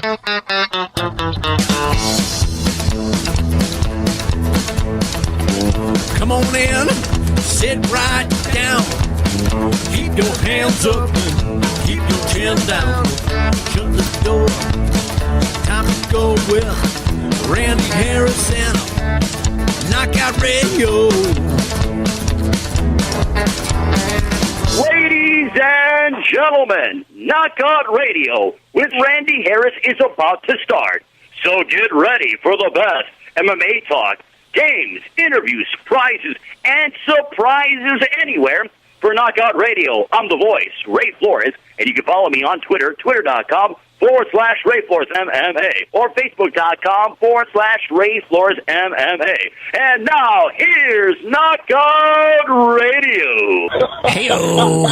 Come on in, sit right down. Keep your hands up, keep your chin down. Shut the door, time to go with Randy Harris and Knockout Radio. Ladies and gentlemen, Knockout Radio with Randy Harris is about to start. So get ready for the best MMA talk, games, interviews, prizes, and surprises anywhere. For Knockout Radio, I'm the voice, Ray Flores, and you can follow me on Twitter, twitter.com/Ray Flores MMA, or facebook.com/Ray Flores MMA. And now, here's Knockout Radio. Hey-o.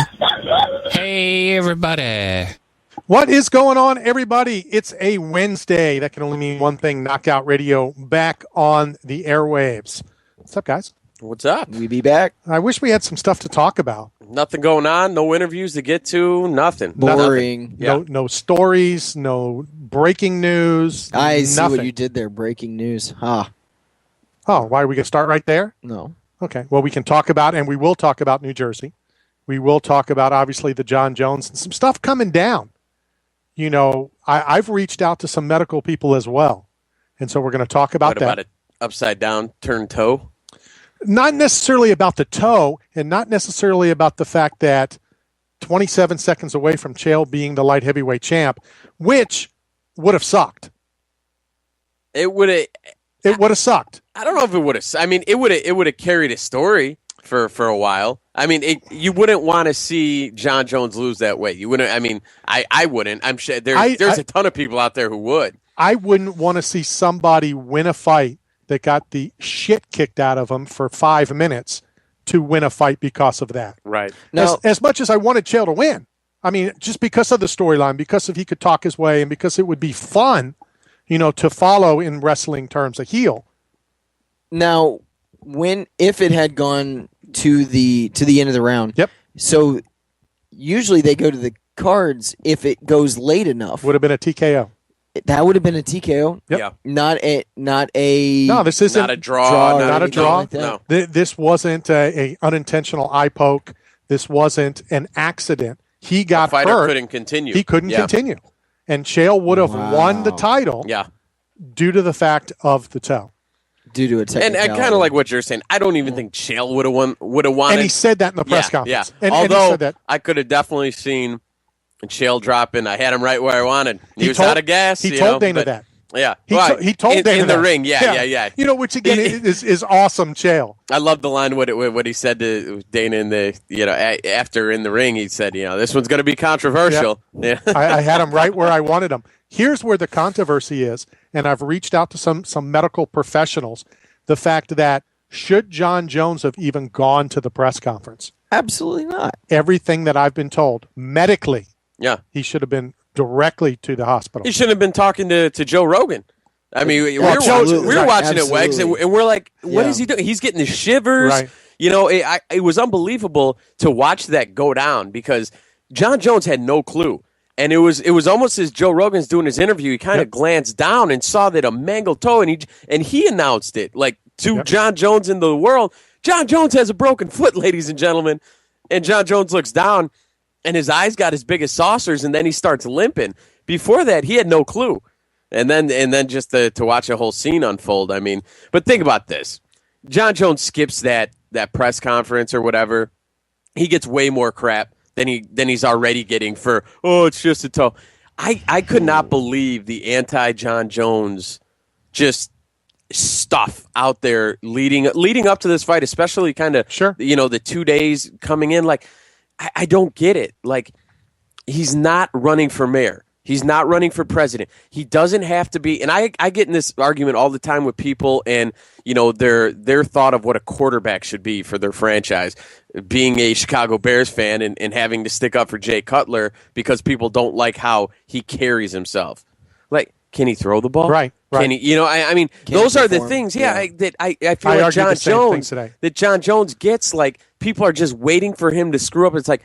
Hey, everybody. What is going on, everybody? It's a Wednesday. That can only mean one thing, Knockout Radio back on the airwaves. What's up, guys? What's up? We be back. I wish we had some stuff to talk about. Nothing going on. No interviews to get to. Nothing. Boring. No stories. No breaking news. I see nothing. what you did there. Breaking news. Ah. Oh, why are we going to start right there? No. Okay. Well, we can talk about, and we will talk about New Jersey. We will talk about, obviously, the John Jones and some stuff coming down. You know, I've reached out to some medical people as well. And so we're going to talk about that. What about an upside down turned toe? Not necessarily about the toe, and not necessarily about the fact that 27 seconds away from Chael being the light heavyweight champ, which would have sucked. It would have. It would have sucked. I don't know if it would have. I mean, it would have carried a story for a while. I mean, you wouldn't want to see John Jones lose that way. You wouldn't. I mean, I wouldn't. I'm sure there's a ton of people out there who would. I wouldn't want to see somebody win a fight that got the shit kicked out of them for 5 minutes to win a fight because of that. Right. Now, As much as I wanted Chael to win. I mean, just because of the storyline, because if he could talk his way, and because it would be fun, you know, to follow in wrestling terms, a heel. now, if it had gone to the end of the round. Yep. So usually they go to the cards if it goes late enough. Would have been a TKO. That would have been a TKO. Yep. Yeah. Not a. No, this isn't Not a draw. not a anything draw. like that. No. This wasn't a unintentional eye poke. This wasn't an accident. He got Fighter hurt. couldn't continue. He couldn't continue. And Chael would have won the title Yeah. due to the fact of the toe. Due to a And technicality. kind of like what you're saying. I don't even think Chael would have won. And he said that in the press Yeah. conference. And he although said that. I could have definitely seen Chael dropping. I had him right where I wanted. He was told- out of gas. He you told know, Dana but- that. Yeah. He told Dana in the that. ring. Yeah. You know, which again is awesome, Chael. I love the line what he said to Dana in the after in the ring. He said, this one's going to be controversial. Yeah. I had him right where I wanted him. Here's where the controversy is, and I've reached out to some medical professionals. The fact that should John Jones have even gone to the press conference? Absolutely not. Everything that I've been told medically, Yeah. he should have been directly to the hospital. He shouldn't have been talking to Joe Rogan. I mean, we were absolutely. watching Right, it, Wags, and we're like, what is he doing? He's getting the shivers. Right. It was unbelievable to watch that go down because John Jones had no clue. And it was almost as Joe Rogan's doing his interview, he kind of glanced down and saw that a mangled toe, and he announced it like to John Jones in the world. John Jones has a broken foot, ladies and gentlemen. And John Jones looks down, and his eyes got as big as saucers, and then he starts limping. Before that, he had no clue. And then just to watch a whole scene unfold. I mean, but think about this: John Jones skips that press conference or whatever. He gets way more crap than he's already getting for, it's just a toe. I could not believe the anti-John Jones just stuff out there leading up to this fight, especially kind of the 2 days coming in. Like, I don't get it. Like, he's not running for mayor. He's not running for president. He doesn't have to be. And I get in this argument all the time with people and, their thought of what a quarterback should be for their franchise. Being a Chicago Bears fan and having to stick up for Jay Cutler because people don't like how he carries himself. Like, can he throw the ball? Right. Can he, I mean, those are the things, I feel like John Jones gets, like, people are just waiting for him to screw up. It's like,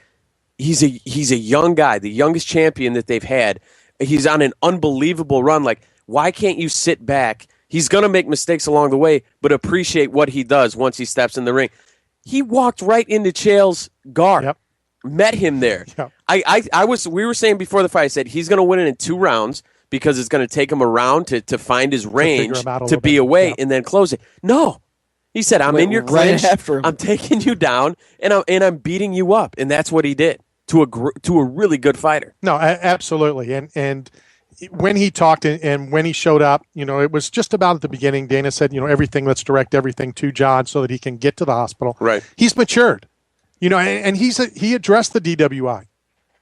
he's a young guy, the youngest champion that they've had. He's on an unbelievable run. Like, why can't you sit back? He's going to make mistakes along the way, but appreciate what he does once he steps in the ring. He walked right into Chael's guard. Yep. Met him there. Yep. We were saying before the fight, I said he's going to win it in 2 rounds because it's going to take him around to find his range, to be away, yep. and then close it. No. He said, I'm in your clinch, I'm taking you down, and I'm beating you up. And that's what he did to a really good fighter. No, absolutely. And when he talked and when he showed up, it was just about at the beginning. Dana said, everything, let's direct everything to John so that he can get to the hospital. Right. He's matured, and he addressed the DWI.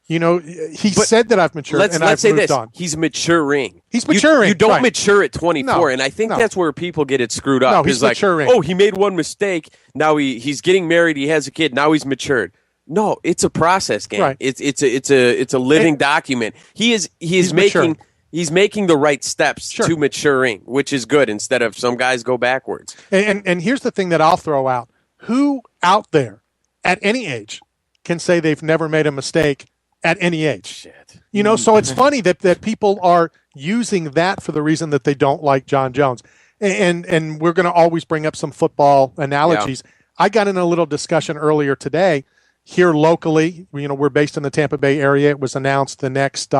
He said that I've matured, and I've moved on. He's maturing. He's maturing. You don't right. mature at 24, No, and I think that's where people get it screwed up. No, he's maturing. Oh, he made one mistake. Now he's getting married. He has a kid. Now he's matured. No, it's a process game. Right. It's a living document. He's making the right steps Sure. to maturing, which is good. Instead of some guys go backwards. And here's the thing that I'll throw out: who out there at any age can say they've never made a mistake at any age? Shit. So it's funny that people are using that for the reason that they don't like John Jones. And we're going to always bring up some football analogies. Yeah. I got in a little discussion earlier today here locally. We're based in the Tampa Bay area. It was announced the next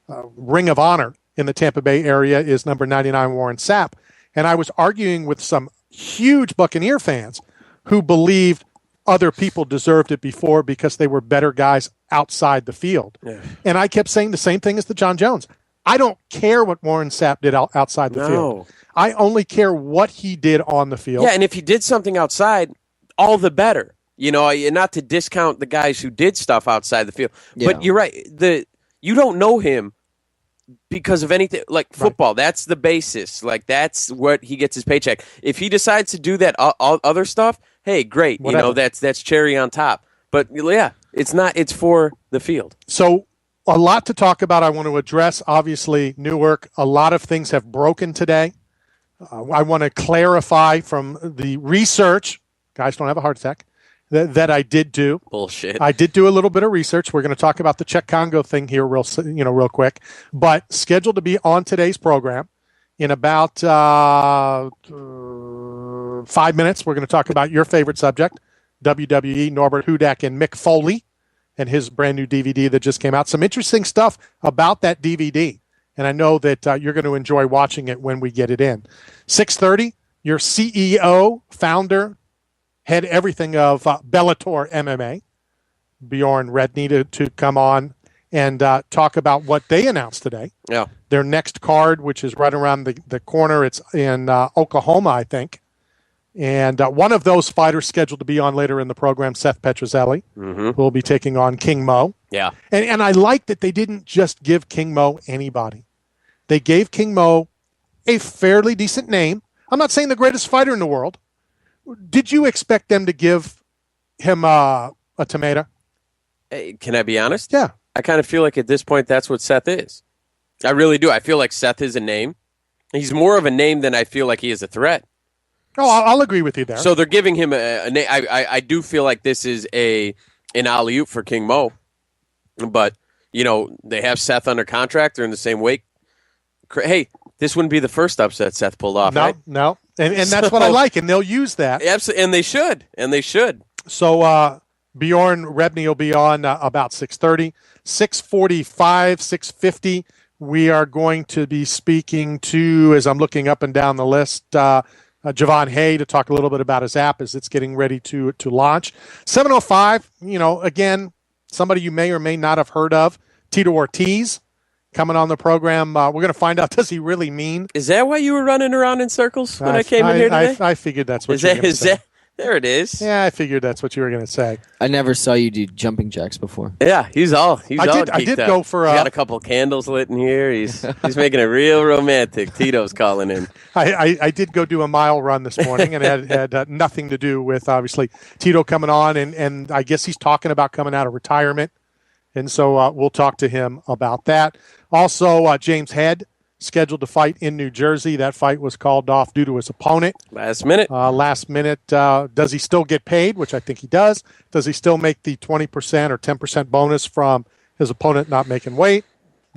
Ring of Honor in the Tampa Bay area is number 99 Warren Sapp. And I was arguing with some huge Buccaneer fans who believed other people deserved it before because they were better guys outside the field. Yeah. And I kept saying the same thing as the John Jones. I don't care what Warren Sapp did outside the field. I only care what he did on the field. Yeah, and if he did something outside, all the better. Not to discount the guys who did stuff outside the field. Yeah. But you're right. You don't know him because of anything like football. Right. That's the basis. Like, that's what he gets his paycheck. If he decides to do that other stuff, hey, great. Whatever. That's cherry on top. But yeah, it's not. It's for the field. So a lot to talk about. I want to address, obviously, Newark. A lot of things have broken today. I want to clarify from the research. Guys, don't have a heart attack. That I did do. Bullshit. I did do a little bit of research. We're going to talk about the Czech Congo thing here real quick. But scheduled to be on today's program in about 5 minutes. We're going to talk about your favorite subject, WWE Norbert Hudak and Mick Foley and his brand new DVD that just came out. Some interesting stuff about that DVD. And I know that you're going to enjoy watching it when we get it in. 6:30, your CEO, founder, head everything of Bellator MMA, Bjorn Rebney, to come on and talk about what they announced today. Yeah. Their next card, which is right around the corner. It's in Oklahoma, I think. And one of those fighters scheduled to be on later in the program, Seth Petrozelli, who will be taking on King Mo. Yeah. And I like that they didn't just give King Mo anybody. They gave King Mo a fairly decent name. I'm not saying the greatest fighter in the world. Did you expect them to give him a tomato? Hey, can I be honest? Yeah. I kind of feel like at this point that's what Seth is. I really do. I feel like Seth is a name. He's more of a name than I feel like he is a threat. Oh, I'll agree with you there. So they're giving him a name. I do feel like this is an alley-oop for King Mo. But, they have Seth under contract. They're in the same weight. Hey, this wouldn't be the first upset Seth pulled off, right? No. And that's what I like, and they'll use that. Absolutely, and they should. So Bjorn Rebney will be on about 6:30. 6:45, 6:50, we are going to be speaking to, as I'm looking up and down the list, Javon Hay to talk a little bit about his app as it's getting ready to launch. 7:05, again, somebody you may or may not have heard of, Tito Ortiz, coming on the program. We're going to find out, does he really mean? Is that why you were running around in circles when I came in here today? I figured that's what you were going to say. There it is. Yeah, I figured that's what you were going to say. I never saw you do jumping jacks before. Yeah, he's all I did go for He's got a couple candles lit in here. He's making it real romantic. Tito's calling in. I did go do a mile run this morning, and it had nothing to do with, obviously, Tito coming on, and I guess he's talking about coming out of retirement. And so we'll talk to him about that. Also, James Head, scheduled to fight in New Jersey. That fight was called off due to his opponent. Last minute. Does he still get paid, which I think he does? Does he still make the 20% or 10% bonus from his opponent not making weight?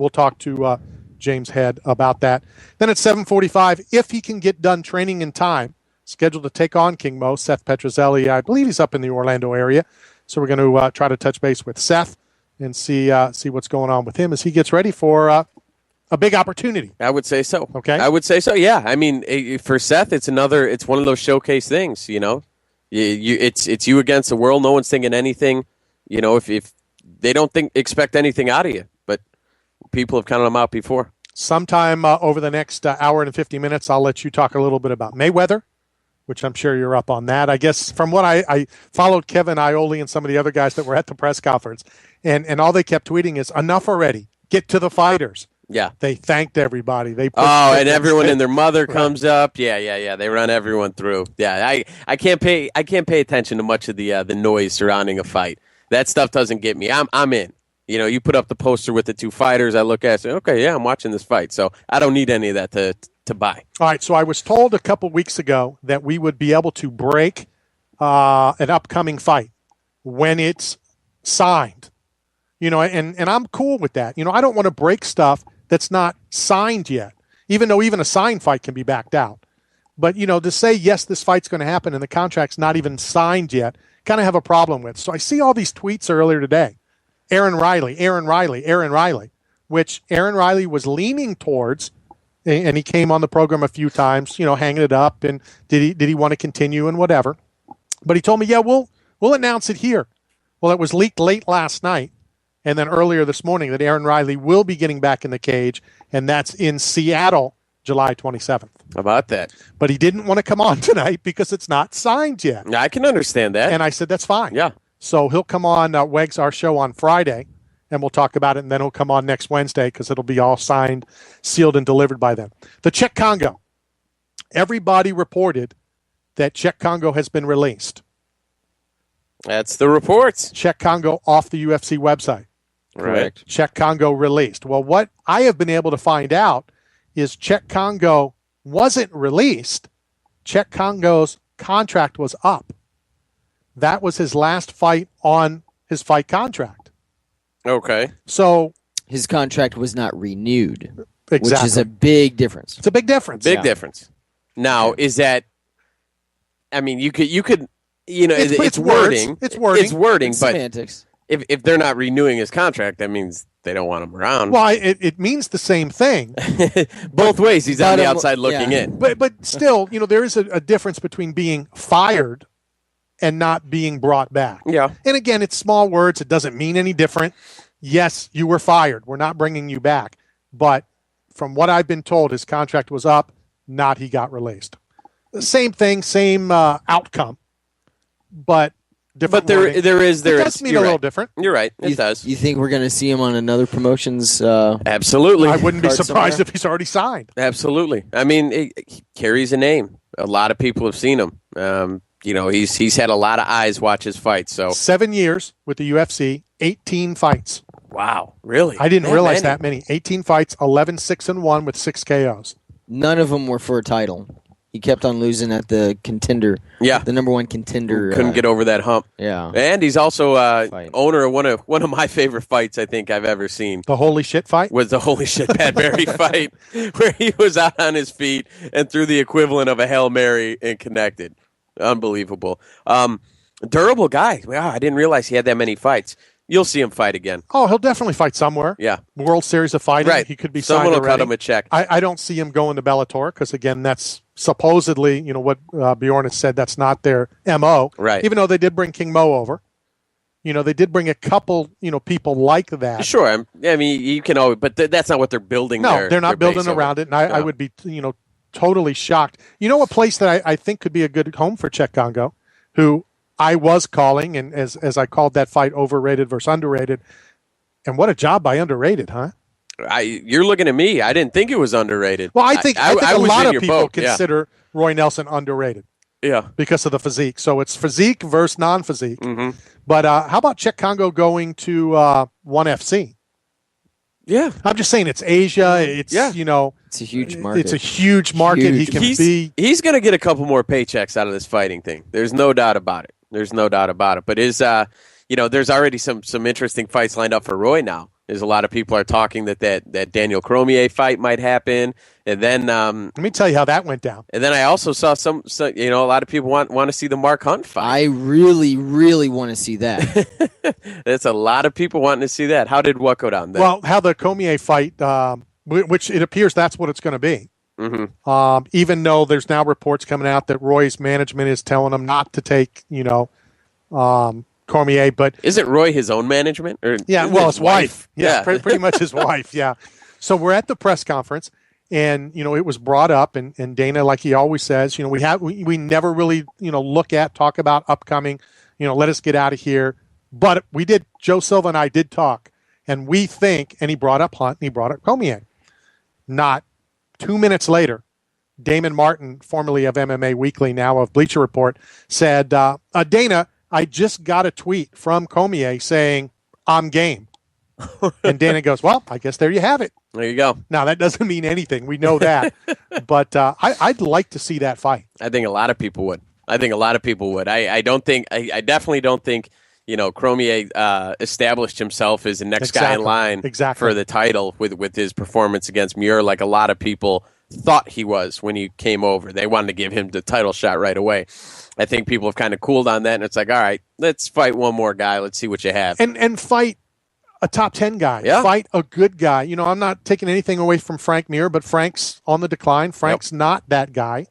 we'll talk to James Head about that. Then at 7:45, if he can get done training in time, scheduled to take on King Mo, Seth Petrozelli. I believe he's up in the Orlando area. So we're going to try to touch base with Seth and see what's going on with him as he gets ready for a big opportunity. I would say so. Okay. I would say so. Yeah. I mean, for Seth, it's one of those showcase things. It's you against the world. No one's thinking anything. If they don't expect anything out of you, but people have counted them out before. Sometime over the next hour and 50 minutes, I'll let you talk a little bit about Mayweather, which I'm sure you're up on that. I guess from what I followed Kevin Iole and some of the other guys that were at the press conference, and all they kept tweeting is, enough already. Get to the fighters. Yeah. They thanked everybody. And everyone and their mother comes up. Yeah. They run everyone through. Yeah, I can't pay attention to much of the noise surrounding a fight. That stuff doesn't get me. I'm in. You put up the poster with the two fighters. I look at it and say, okay, yeah, I'm watching this fight. So I don't need any of that to buy. All right, so I was told a couple weeks ago that we would be able to break an upcoming fight when it's signed. And I'm cool with that. I don't want to break stuff that's not signed yet, even though even a signed fight can be backed out. But, to say, yes, this fight's going to happen and the contract's not even signed yet, kind of have a problem with. So I see all these tweets earlier today. Aaron Riley, which Aaron Riley was leaning towards, and he came on the program a few times, hanging it up, and did he want to continue and whatever. But he told me, yeah, we'll announce it here. Well, it was leaked late last night, and then earlier this morning that Aaron Riley will be getting back in the cage, and that's in Seattle, July 27th. How about that? But he didn't want to come on tonight because it's not signed yet. I can understand that. And I said, that's fine. Yeah. So he'll come on Wegs, our show, on Friday, and we'll talk about it, and then he'll come on next Wednesday because it'll be all signed, sealed, and delivered by then. The Czech Congo. Everybody reported that Czech Congo has been released. That's the reports. Czech Congo off the UFC website. Correct. Czech Congo released. Well, what I have been able to find out is Czech Congo wasn't released. Czech Congo's contract was up. That was his last fight on his fight contract. Okay. So his contract was not renewed, exactly. Which is a big difference. It's a big difference. Big difference. Now, is that? I mean, you could. It's wording. It's wording. It's wording. But semantics. If they're not renewing his contract, that means they don't want him around. Well, it means the same thing. Both ways, he's on the outside looking in. But still, there is a difference between being fired and not being brought back. Yeah. And again, it's small words. It doesn't mean any different. Yes, you were fired. We're not bringing you back. But from what I've been told, his contract was up, not he got released. The same thing, same outcome, but different. But it does mean a little different. You're right. It does. You think we're going to see him on another promotion's? Absolutely. I wouldn't be surprised somewhere? if he's already signed. Absolutely. I mean, he carries a name. A lot of people have seen him. He's had a lot of eyes watch his fights. So 7 years with the UFC, 18 fights. Wow, really? I didn't realize that many. 18 fights, 11-6-1 with 6 KOs. None of them were for a title. He kept on losing at the contender. Yeah, the number one contender. Couldn't get over that hump. Yeah, and he's also owner of one of my favorite fights I think I've ever seen. The holy shit fight was the holy shit Pat Barry fight, where he was out on his feet and threw the equivalent of a Hail Mary and connected. Unbelievable. Durable guy. Wow, I didn't realize he had that many fights. You'll see him fight again. Oh, he'll definitely fight somewhere. Yeah. World Series of Fighting. Right. He could be Someone signed will already. cut him a check. I don't see him going to Bellator because, again, that's supposedly, what Bjorn has said, that's not their MO. Right. Even though they did bring King Mo over. They did bring a couple, people like that. Sure. I mean, you can always, but that's not what they're building. No, they're not building around it. And I would be, totally shocked. A place that I think could be a good home for Czech Congo, who I was calling, and as I called that fight overrated versus underrated. And what a job by underrated, huh? You're looking at me. I didn't think it was underrated. Well, I think a lot of people boat. consider Roy Nelson underrated. Yeah. Because of the physique. So it's physique versus non-physique. Mm-hmm. But how about Czech Congo going to ONE FC? Yeah. I'm just saying it's Asia. It's, it's a huge market. It's a huge market. Huge. He's going to get a couple more paychecks out of this fighting thing. There's no doubt about it. But there's already some interesting fights lined up for Roy now. Is a lot of people are talking that Daniel Cormier fight might happen, and then let me tell you how that went down. And then I also saw some a lot of people want to see the Mark Hunt fight. I really, really want to see that. That's a lot of people wanting to see that. How did what go down there? Well, how the Cormier fight, which it appears that's what it's going to be. Mm-hmm. Even though there's now reports coming out that Roy's management is telling him not to take, Cormier, but isn't Roy his own management? Or his wife. Yeah. Pretty much his wife. Yeah. So we're at the press conference, and it was brought up, and Dana, like he always says, we never really talk about upcoming, let us get out of here. But we did. Joe Silva and I did talk, and we think, and he brought up Hunt, and he brought up Cormier. Not 2 minutes later, Damon Martin, formerly of MMA Weekly, now of Bleacher Report, said, Dana, I just got a tweet from Cormier saying, I'm game. And Dana goes, well, I guess there you have it. There you go. Now, that doesn't mean anything. We know that. But I'd like to see that fight. I think a lot of people would. I definitely don't think, Cormier established himself as the next guy in line for the title with his performance against Muir, like a lot of people thought he was when he came over. They wanted to give him the title shot right away. I think people have kind of cooled on that, and it's like, all right, let's fight one more guy. Let's see what you have. And fight a top 10 guy. Yeah. Fight a good guy. I'm not taking anything away from Frank Mir, but Frank's on the decline. Frank's not that guy.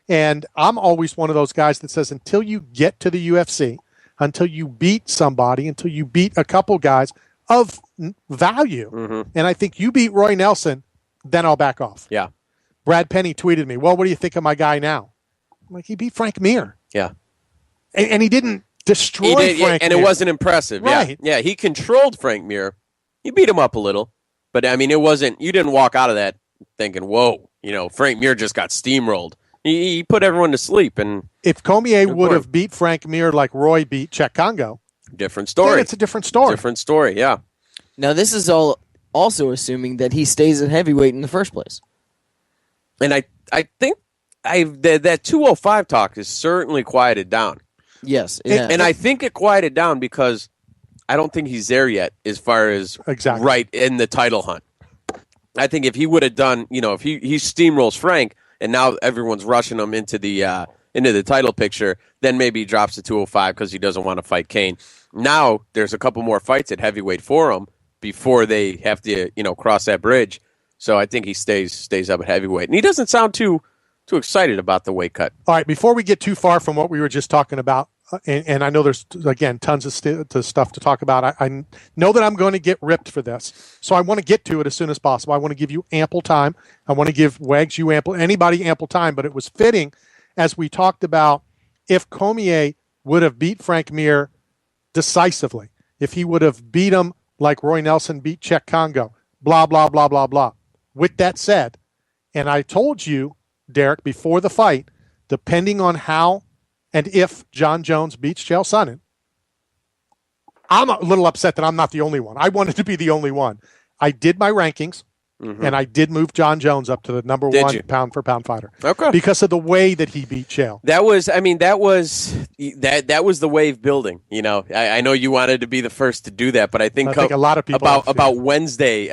And I'm always one of those guys that says until you get to the UFC, until you beat somebody, until you beat a couple guys of value, and I think you beat Roy Nelson, then I'll back off. Yeah. Brad Penny tweeted me, well, what do you think of my guy now? I'm like, he beat Frank Mir. Yeah. And he didn't destroy Frank and Mir. It wasn't impressive. Right. Yeah, he controlled Frank Mir. He beat him up a little. But, I mean, you didn't walk out of that thinking, whoa, Frank Mir just got steamrolled. He put everyone to sleep. And if Cormier would have beat Frank Mir like Roy beat Czech Congo, different story. Then it's a different story. Different story, yeah. Now, this is all also assuming that he stays at heavyweight in the first place. And I think that 205 talk is certainly quieted down. Yes. And I think it quieted down because I don't think he's there yet as far as right in the title hunt. I think if he would have done, if he steamrolls Frank and now everyone's rushing him into the title picture, then maybe he drops to 205 because he doesn't want to fight Kane. Now there's a couple more fights at heavyweight for him before they have to, cross that bridge. So I think he stays up at heavyweight. And he doesn't sound too excited about the weight cut. All right, before we get too far from what we were just talking about, and I know there's, again, tons of stuff to talk about. I know that I'm going to get ripped for this, so I want to get to it as soon as possible. I want to give you ample time. I want to give Wags, anybody ample time, but it was fitting as we talked about if Cormier would have beat Frank Mir decisively, if he would have beat him like Roy Nelson beat Czech Congo, blah, blah, blah, blah, blah. With that said, and I told you, Derek, before the fight, depending on how and if John Jones beats Chael Sonnen, I'm a little upset that I'm not the only one. I wanted to be the only one. I did my rankings, and I did move John Jones up to the number one pound-for-pound fighter. Okay. Because of the way that he beat Chael. That was the wave building. I know you wanted to be the first to do that, but I think a lot of people about Wednesday,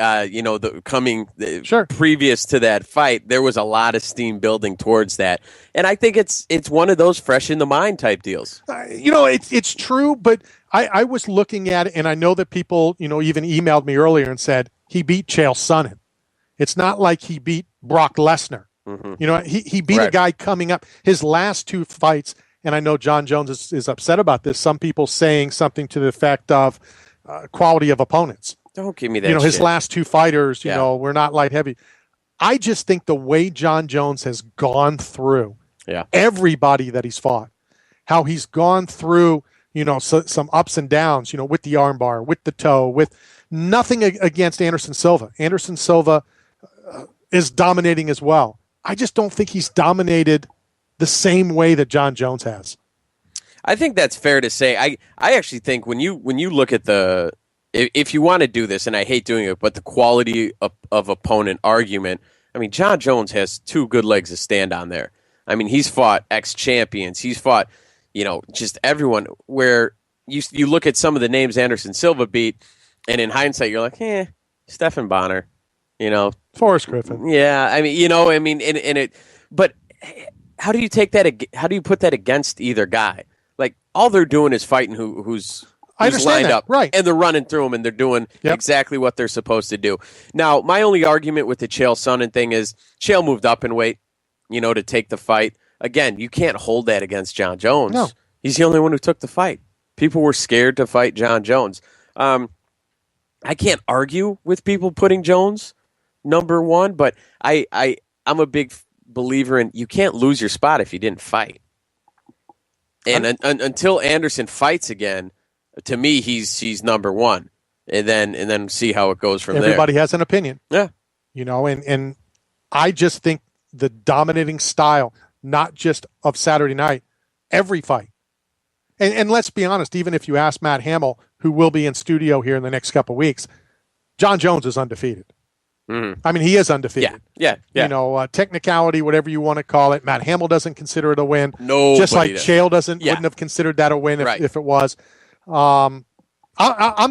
previous to that fight, there was a lot of steam building towards that. And I think it's one of those fresh in the mind type deals. It's true, but I was looking at it, and I know that people, even emailed me earlier and said he beat Chael Sonnen. It's not like he beat Brock Lesnar. He beat a guy coming up. His last two fights, and I know John Jones is upset about this, some people saying something to the effect of quality of opponents. Don't give me that his last two fighters, were not light heavy. I just think the way John Jones has gone through everybody that he's fought, how he's gone through, some ups and downs, with the armbar, with the toe, with nothing against Anderson Silva. Anderson Silva is dominating as well. I just don't think he's dominated the same way that John Jones has. I think that's fair to say. I actually think when you look at if you want to do this, and I hate doing it, but the quality of opponent argument, I mean, John Jones has two good legs to stand on there. I mean, he's fought ex-champions. He's fought, just everyone. Where you look at some of the names Anderson Silva beat, And in hindsight, you're like, Stephen Bonner, Forrest Griffin. Yeah, I mean, but how do you take that? How do you put that against either guy? Like, all they're doing is fighting who's lined up, right? And they're running through them, and they're doing exactly what they're supposed to do. Now, my only argument with the Chael Sonnen thing is Chael moved up in weight, to take the fight. Again, you can't hold that against John Jones. No. He's the only one who took the fight. People were scared to fight John Jones. I can't argue with people putting Jones number one, but I'm a big believer in you can't lose your spot if you didn't fight. And until Anderson fights again, to me he's number one, and then see how it goes from there. Everybody has an opinion. Yeah, and I just think the dominating style, not just of Saturday night, every fight. And let's be honest, even if you ask Matt Hamill, who will be in studio here in the next couple of weeks, John Jones is undefeated. Mm-hmm. I mean, he is undefeated. Yeah. Technicality, whatever you want to call it. Matt Hamill doesn't consider it a win. No, just like Chael wouldn't have considered that a win if it was. I'm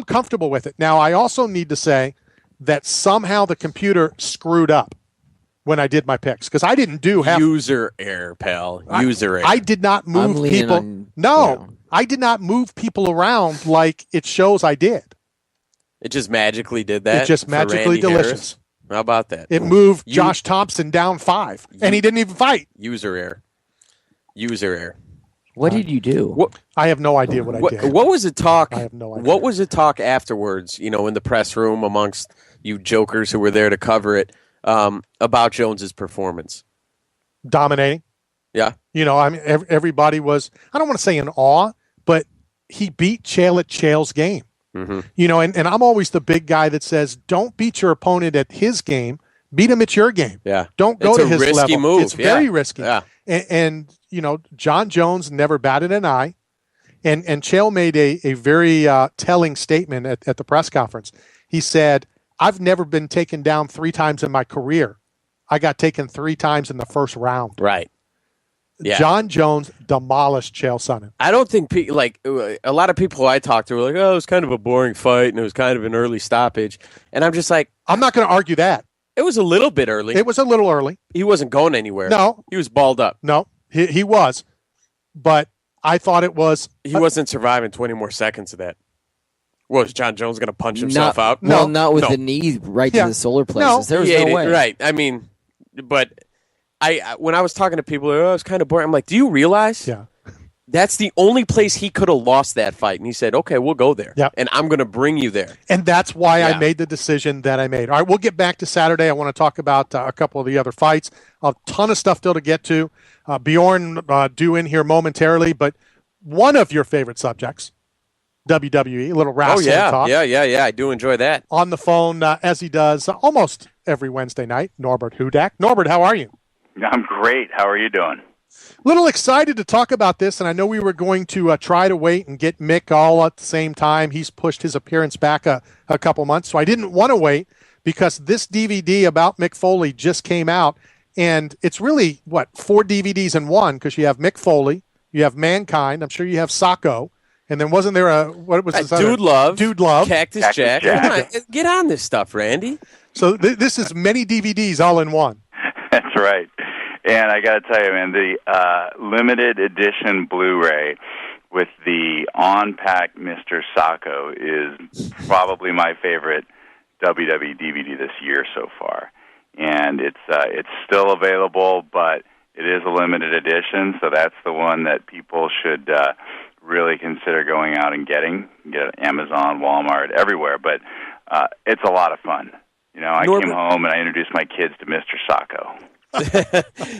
comfortable with it. Now, I also need to say that somehow the computer screwed up when I did my picks, because I didn't do user error, pal. User error. I did not move people. I did not move people around like it shows I did. It just magically did that. It just magically delicious. Harris? How about that? It moved Josh Thompson down 5, and he didn't even fight. User error. What did you do? I have no idea what I did. What was the talk? I have no idea. What was the talk afterwards, in the press room amongst you jokers who were there to cover it, about Jones's performance? Dominating. Yeah. Everybody was, I don't want to say in awe, but he beat Chael at Chael's game. Mm-hmm. And I'm always the big guy that says, don't beat your opponent at his game, beat him at your game. Yeah. Don't go to his level. It's a risky move. It's very risky. Yeah. And John Jones never batted an eye. And Chael made a very telling statement at the press conference. He said, I've never been taken down 3 times in my career. I got taken 3 times in the first round. Right. Yeah. John Jones demolished Chael Sonnen. I don't think a lot of people I talked to were like, "Oh, it was kind of a boring fight, and it was kind of an early stoppage." And I'm just like, I'm not going to argue that. It was a little bit early. It was a little early. He wasn't going anywhere. No, he was balled up. No, he was, but I thought it was. He wasn't surviving 20 more seconds of that. Was John Jones going to punch himself out? No, not with the knee right to the solar plexus. There was no way. Right. I mean, but. When I was talking to people, it was kind of boring. I'm like, do you realize that's the only place he could have lost that fight? And he said, okay, we'll go there. Yeah. And I'm going to bring you there. And that's why I made the decision that I made. All right, we'll get back to Saturday. I want to talk about a couple of the other fights. A ton of stuff still to get to. Bjorn due in here momentarily, but one of your favorite subjects, WWE, a little wrestling talk. Yeah. I do enjoy that. On the phone, as he does almost every Wednesday night, Norbert Hudak. Norbert, how are you? I'm great. How are you doing? Little excited to talk about this, and I know we were going to try to wait and get Mick all at the same time. He's pushed his appearance back a couple months, so I didn't want to wait because this DVD about Mick Foley just came out, and it's really, 4 DVDs in one, because you have Mick Foley, you have Mankind, I'm sure you have Sacco, and then wasn't there what was this Dude other? Love. Cactus Jack. Come on, get on this stuff, Randy. So this is many DVDs all in one. That's right. And I got to tell you, man, the limited edition Blu-ray with the on-pack Mr. Sacco is probably my favorite WWE DVD this year so far. And it's still available, but it is a limited edition, so that's the one that people should really consider going out and getting. You can get it at Amazon, Walmart, everywhere. But it's a lot of fun. I came home and I introduced my kids to Mr. Sacco.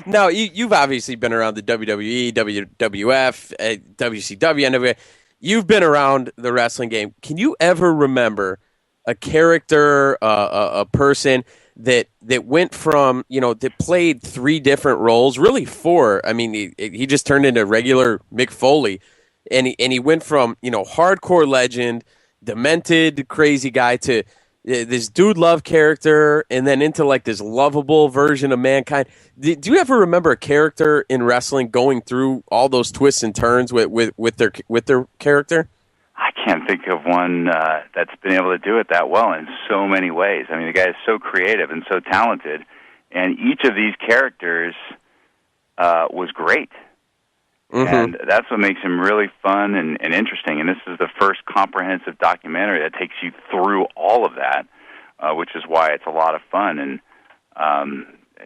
Now, you've obviously been around the WWE, WWF, WCW, NWA. You've been around the wrestling game. Can you ever remember a character, a person that went from, that played 3 different roles, really 4? I mean, he just turned into regular Mick Foley, and he went from, hardcore legend, demented, crazy guy to this dude love character, and then into like this lovable version of Mankind. Do you ever remember a character in wrestling going through all those twists and turns with their character? I can't think of one that's been able to do it that well in so many ways. I mean, the guy is so creative and so talented, and each of these characters was great. And that's what makes him really fun and interesting. And this is the first comprehensive documentary that takes you through all of that, which is why it's a lot of fun. And,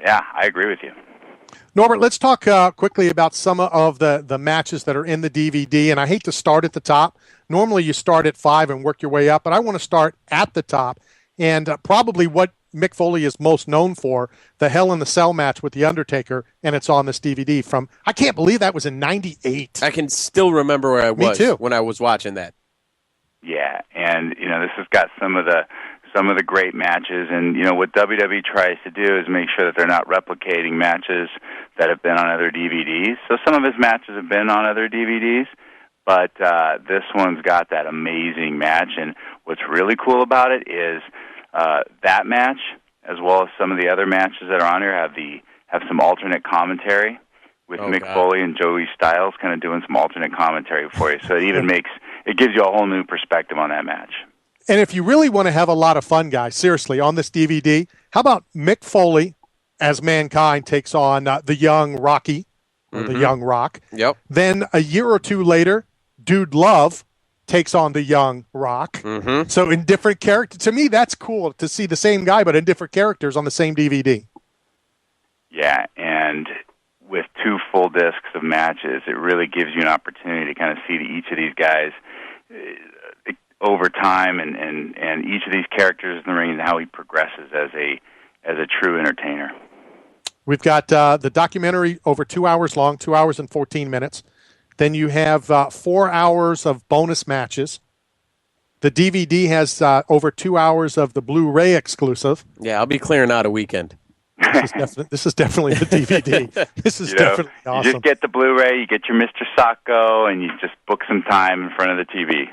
yeah, I agree with you. Norbert, let's talk quickly about some of the matches that are in the DVD. And I hate to start at the top. Normally you start at 5 and work your way up, but I want to start at the top. And probably what Mick Foley is most known for, the Hell in the Cell match with The Undertaker, and it's on this DVD from, I can't believe that was in 98. I can still remember where I was when I was watching that. Yeah, and, this has got some of the great matches, and, what WWE tries to do is make sure that they're not replicating matches that have been on other DVDs. So some of his matches have been on other DVDs, but this one's got that amazing match, and what's really cool about it is that match, as well as some of the other matches that are on here, have some alternate commentary with Mick Foley and Joey Styles kind of doing some alternate commentary for you. So it gives you a whole new perspective on that match. And if you really want to have a lot of fun, guys, seriously, on this DVD, how about Mick Foley as Mankind takes on the young Rocky, or the young Rock. Yep. Then a year or two later, Dude Love takes on the young Rock. So in different characters. To me, that's cool to see the same guy, but in different characters on the same DVD. Yeah, and with 2 full discs of matches, it really gives you an opportunity to kind of see each of these guys over time and each of these characters in the ring and how he progresses as a true entertainer. We've got the documentary over 2 hours long, 2 hours and 14 minutes. Then you have 4 hours of bonus matches. The DVD has over 2 hours of the Blu-ray exclusive. Yeah, I'll be clearing out a weekend. This is definitely the DVD. This is definitely awesome. You just get the Blu-ray, you get your Mr. Sacco, and you just book some time in front of the TV.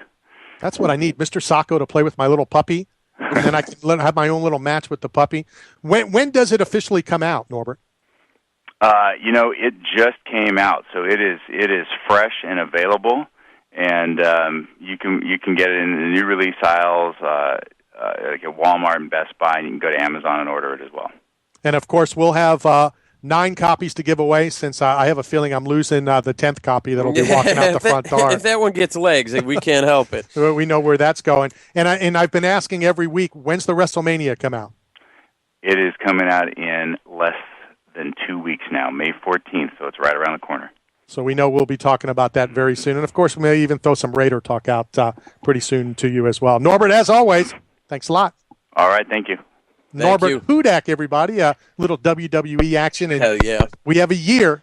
That's what I need, Mr. Sacco, to play with my little puppy, and then I can have my own little match with the puppy. When does it officially come out, Norbert? It just came out, so it is fresh and available, and you can get it in the new release aisles, like at Walmart and Best Buy, and you can go to Amazon and order it as well. And of course, we'll have 9 copies to give away, since I have a feeling I'm losing the 10th copy that'll be walking out the front door. If that one gets legs, we can't help it. We know where that's going. And I've been asking every week, when's the WrestleMania come out? It is coming out in less than 2 weeks now, May 14th, so it's right around the corner. So we know we'll be talking about that very soon. And, of course, we may even throw some Raider talk out pretty soon to you as well. Norbert, as always, thanks a lot. All right, thank you. Norbert Hudak, everybody. A little WWE action. And hell yeah. We have a year.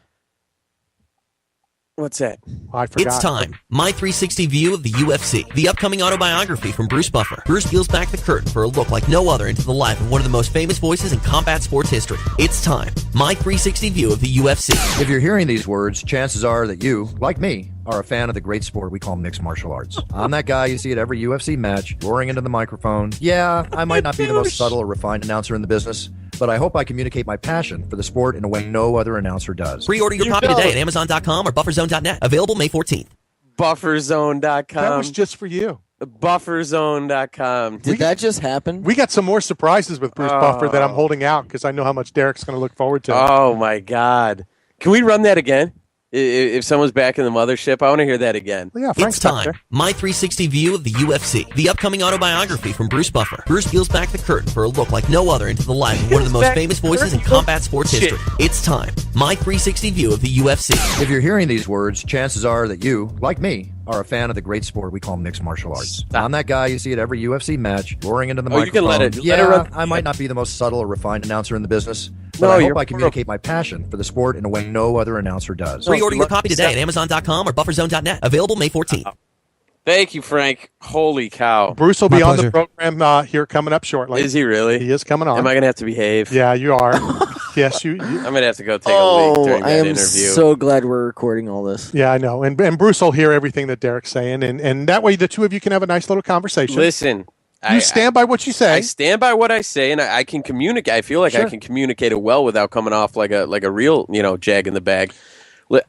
What's that? I forgot. It's time. My 360 view of the UFC. The upcoming autobiography from Bruce Buffer. Bruce peels back the curtain for a look like no other into the life of one of the most famous voices in combat sports history. It's time. My 360 view of the UFC. If you're hearing these words, chances are that you, like me, are a fan of the great sport we call mixed martial arts. I'm that guy you see at every UFC match, roaring into the microphone. Yeah, I might not be the most subtle or refined announcer in the business, but I hope I communicate my passion for the sport in a way no other announcer does. Pre-order your copy today at Amazon.com or BufferZone.net. Available May 14th. BufferZone.com. That was just for you. BufferZone.com. Did that just happen? We got some more surprises with Bruce Buffer that I'm holding out because I know how much Derek's going to look forward to. Oh, my God. Can we run that again? If someone's back in the mothership, I want to hear that again. Well, yeah, it's time. My 360 view of the UFC. The upcoming autobiography from Bruce Buffer. Bruce peels back the curtain for a look like no other into the life of one of the most famous voices in combat sports history. It's time. My 360 view of the UFC. If you're hearing these words, chances are that you, like me, are a fan of the great sport we call mixed martial arts. I'm that guy you see at every UFC match, roaring into the microphone. You can let it. Yeah, let it run. I might not be the most subtle or refined announcer in the business, but I hope I communicate my passion for the sport in a way no other announcer does. Pre-order your copy today at Amazon.com or BufferZone.net. Available May 14th. Thank you, Frank. Holy cow. Bruce will be on the program here coming up shortly. Is he really? He is coming on. Am I going to have to behave? Yeah, you are. Yes, you. I'm going to have to go take a leak during that interview. I am so glad we're recording all this. Yeah, I know. And Bruce will hear everything that Derek's saying, and that way the two of you can have a nice little conversation. Listen. You stand by what you say. I stand by what I say, and I can communicate. I feel like I can communicate it well without coming off like a real, jag in the bag.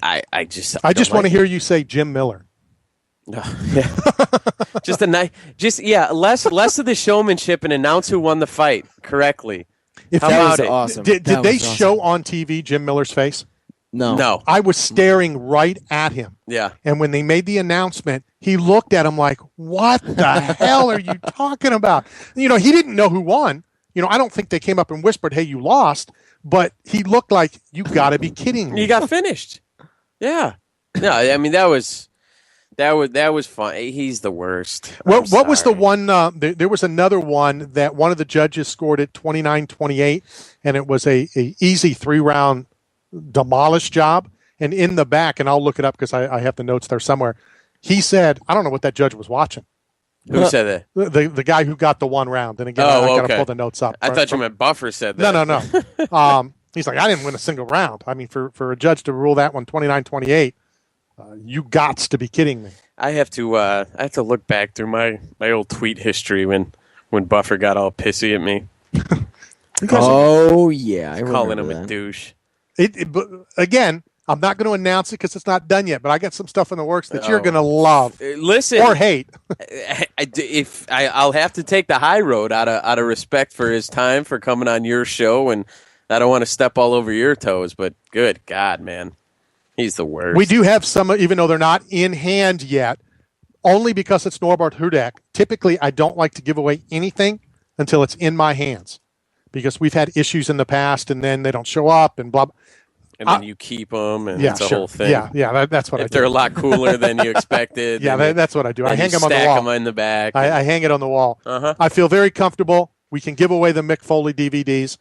I just want to hear you say Jim Miller. Yeah. Just less of the showmanship and announce who won the fight correctly. How that about was it? awesome. Did That they was awesome. show on TV Jim Miller's face? No. I was staring right at him. Yeah. And when they made the announcement, he looked at him like, what the hell are you talking about? He didn't know who won. I don't think they came up and whispered, hey, you lost. But he looked like, you got to be kidding me. He got finished. Yeah. No, I mean, that was fun. He's the worst. What was the one? There was another one that one of the judges scored at 29-28, and it was a easy 3-round demolish job. And in the back, and I'll look it up because I have the notes there somewhere, he said, I don't know what that judge was watching. Who said that? The guy who got the 1 round. And again, I got to pull the notes up. I thought you meant Buffer said that. No. He's like, I didn't win a single round. I mean, for a judge to rule that one 29-28, you gots to be kidding me. I have to look back through my old tweet history when Buffer got all pissy at me. Oh, yeah. I Calling him remember a douche. But again, I'm not going to announce it because it's not done yet, but I got some stuff in the works that you're going to love. Listen, or hate. I'll have to take the high road out of respect for his time for coming on your show, and I don't want to step all over your toes. But good God, man, he's the worst. We do have some, even though they're not in hand yet, only because it's Norbert Hudak. Typically, I don't like to give away anything until it's in my hands because we've had issues in the past, and then they don't show up and blah. And then you keep them, and it's a whole thing. Yeah, that's what I do. If they're a lot cooler than you expected. That's what I do. I hang them on the wall. Stack them in the back. I hang it on the wall. Uh-huh. I feel very comfortable. We can give away the Mick Foley DVDs.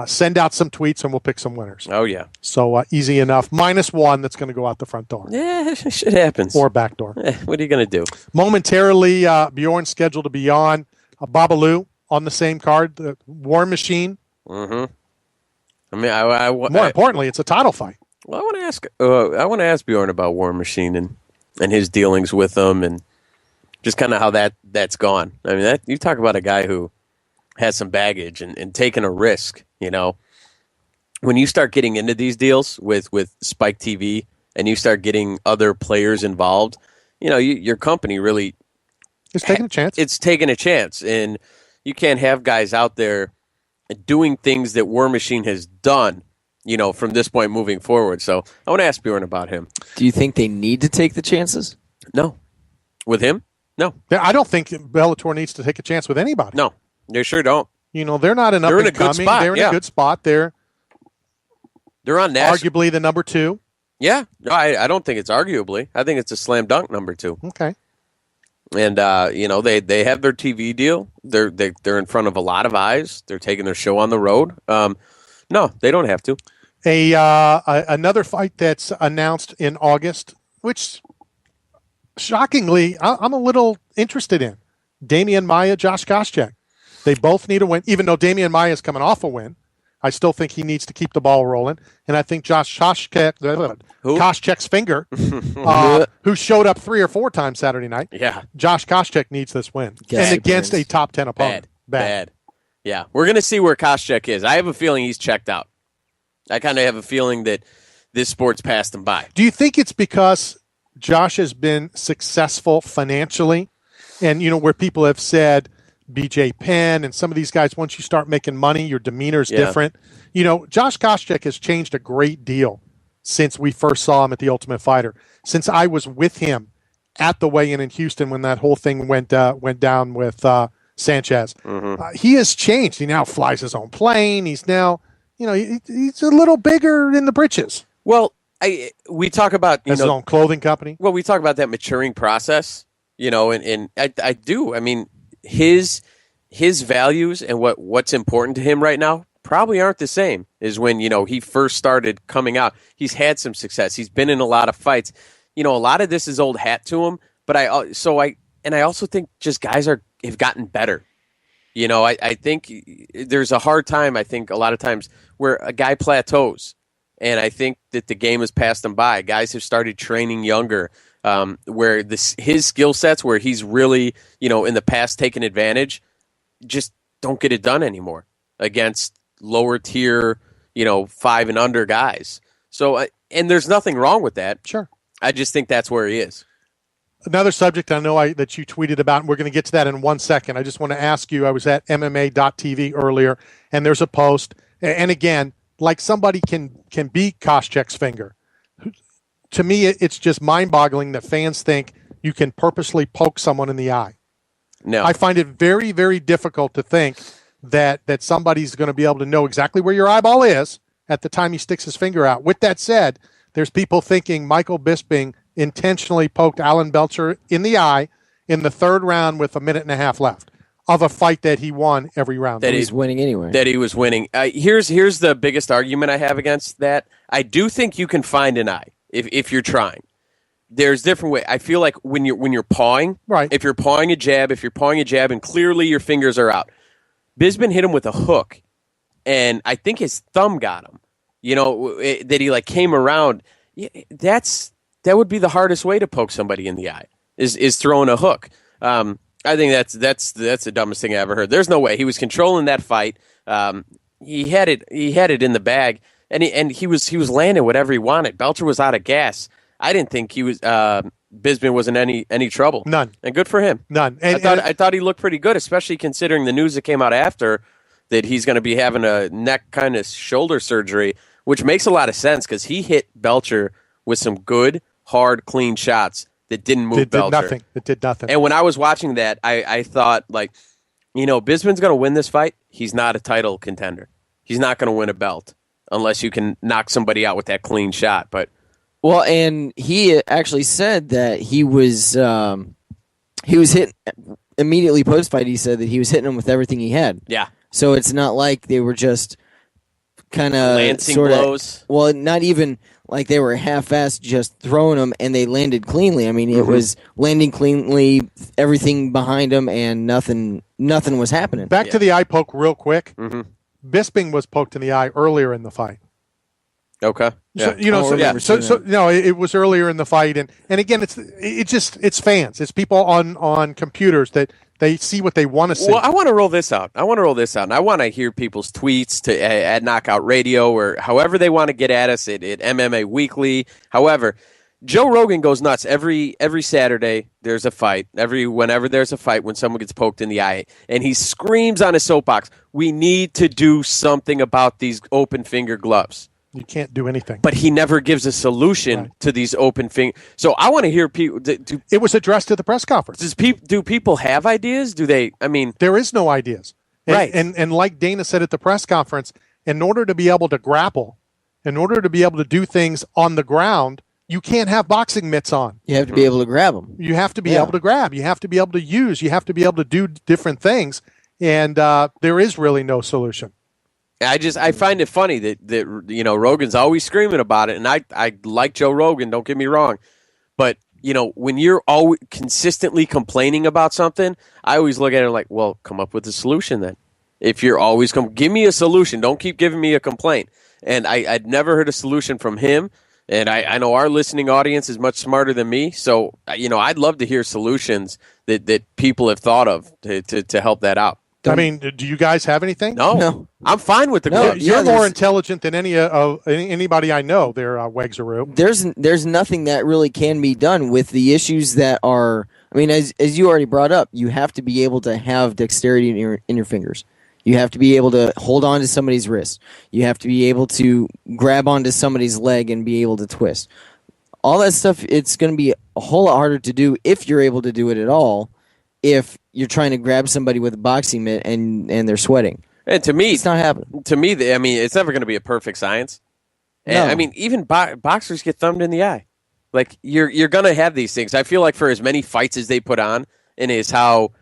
Send out some tweets, and we'll pick some winners. Oh, yeah. So easy enough. -1 that's going to go out the front door. Yeah, shit happens. Or back door. What are you going to do? Momentarily, Bjorn scheduled to be on. Babalu on the same card. The War Machine. Mm-hmm. I mean, more importantly, it's a title fight. Well, I want to ask Bjorn about War Machine and his dealings with them, and just kind of how that's gone. I mean, you talk about a guy who has some baggage and taking a risk. When you start getting into these deals with Spike TV and you start getting other players involved, your company really is taking a chance. It's taking a chance, and you can't have guys out there doing things that War Machine has done, from this point moving forward. So I want to ask Bjorn about him. Do you think they need to take the chances? No. With him? No. I don't think Bellator needs to take a chance with anybody. No, they sure don't. They're not an up and coming. They're in a good spot. They're on national. Arguably the number 2. Yeah. No, I don't think it's arguably. I think it's a slam dunk number 2. Okay. And they have their TV deal. They're in front of a lot of eyes. They're taking their show on the road. No, they don't have to. Another fight that's announced in August, which shockingly I'm a little interested in. Damian Maia, Josh Koscheck. They both need a win, even though Damian Maia is coming off a win. I still think he needs to keep the ball rolling. And I think Koscheck's finger, who showed up 3 or 4 times Saturday night. Yeah. Josh Koscheck needs this win. And against a top 10 opponent. Bad. Yeah. We're going to see where Koscheck is. I have a feeling he's checked out. I kind of have a feeling that this sport's passed him by. Do you think it's because Josh has been successful financially? And, where people have said, BJ Penn and some of these guys, once you start making money, your demeanor is different. Josh Koscheck has changed a great deal since we first saw him at the Ultimate Fighter. Since I was with him at the weigh-in in Houston when that whole thing went down with Sanchez. Mm-hmm. He has changed. He now flies his own plane. He's now, he's a little bigger in the britches. Well, we talk about his own clothing company. Well, we talk about that maturing process, and I do. I mean, his values and what's important to him right now probably aren't the same as when he first started coming out. He's had some success. He's been in a lot of fights. A lot of this is old hat to him. But I also think just guys have gotten better. I think there's a hard time. I think a lot of times where a guy plateaus, and I think that the game has passed him by. Guys have started training younger. Where his skill sets, where he's really, in the past taken advantage, just don't get it done anymore against lower tier, 5 and under guys. So, and there's nothing wrong with that. Sure. I just think that's where he is. Another subject I know that you tweeted about, and we're going to get to that in 1 second. I just want to ask you, I was at MMA.tv earlier, and there's a post. And again, like somebody can beat Koscheck's finger. To me, it's just mind-boggling that fans think you can purposely poke someone in the eye. No. I find it very, very difficult to think that somebody's going to be able to know exactly where your eyeball is at the time he sticks his finger out. With that said, there's people thinking Michael Bisping intentionally poked Alan Belcher in the eye in the third round with a minute and a half left of a fight that he won every round. That he's winning anyway. That he was winning. Here's the biggest argument I have against that. I do think you can find an eye if you're trying. There's different ways. I feel like when you're pawing, right? If you're pawing a jab, and clearly your fingers are out. Bisping hit him with a hook, and I think his thumb got him. That he came around. That would be the hardest way to poke somebody in the eye is throwing a hook. I think that's the dumbest thing I ever heard. There's no way he was controlling that fight. He had it in the bag, and he was landing whatever he wanted. Belcher was out of gas. I didn't think he was. Bisping wasn't any trouble. None. And good for him. None. I thought he looked pretty good, especially considering the news that came out after that he's going to be having a neck kind of shoulder surgery, which makes a lot of sense because he hit Belcher with some good, hard, clean shots that didn't move Belcher. It did nothing. And when I was watching that, I thought, Bisping's going to win this fight. He's not a title contender. He's not going to win a belt unless you can knock somebody out with that clean shot. But well, and he actually said that he was hit immediately post-fight. He said that he was hitting him with everything he had. Yeah. So it's not like they were just kind of lancing blows. Well, not even like they were half-assed just throwing them and they landed cleanly. I mean, it was landing cleanly, everything behind him, and nothing was happening. Back to the eye poke real quick. Mm-hmm. Bisping was poked in the eye earlier in the fight. Okay. Yeah. It was earlier in the fight, and again, it's fans, it's people on computers that they see what they want to see. Well, I want to roll this out. And I want to hear people's tweets at Knockout Radio or however they want to get at us at MMA Weekly. However, Joe Rogan goes nuts every Saturday. There's a fight. Whenever there's a fight, when someone gets poked in the eye, and he screams on his soapbox, "We need to do something about these open finger gloves." You can't do anything. But he never gives a solution to these open fingers. So I want to hear people. It was addressed at the press conference. Do people have ideas? Do they? I mean, there is no ideas. Right. And like Dana said at the press conference, in order to be able to grapple, in order to be able to do things on the ground, you can't have boxing mitts on. You have to be able to grab them. You have to be able to grab. You have to be able to use. You have to be able to do different things. And there is really no solution. I find it funny that Rogan's always screaming about it, and I like Joe Rogan, don't get me wrong, but when you're always consistently complaining about something, I always look at it like, well, come up with a solution then. If you're always give me a solution, don't keep giving me a complaint. And I'd never heard a solution from him, and I know our listening audience is much smarter than me, so I'd love to hear solutions that people have thought of to help that out. I mean, do you guys have anything? No. I'm fine with the gloves. You're more intelligent than anybody I know there, Wegsaroo. There's nothing that really can be done with the issues that are. I mean, as you already brought up, you have to be able to have dexterity in your fingers. You have to be able to hold on to somebody's wrist. You have to be able to grab onto somebody's leg and be able to twist. All that stuff, it's going to be a whole lot harder to do if you're able to do it at all. If you're trying to grab somebody with a boxing mitt and they're sweating. And to me, it's not happening. To me, it's never going to be a perfect science. And, No. I mean, even boxers get thumbed in the eye. Like, you're going to have these things. I feel like for as many fights as they put on, and is how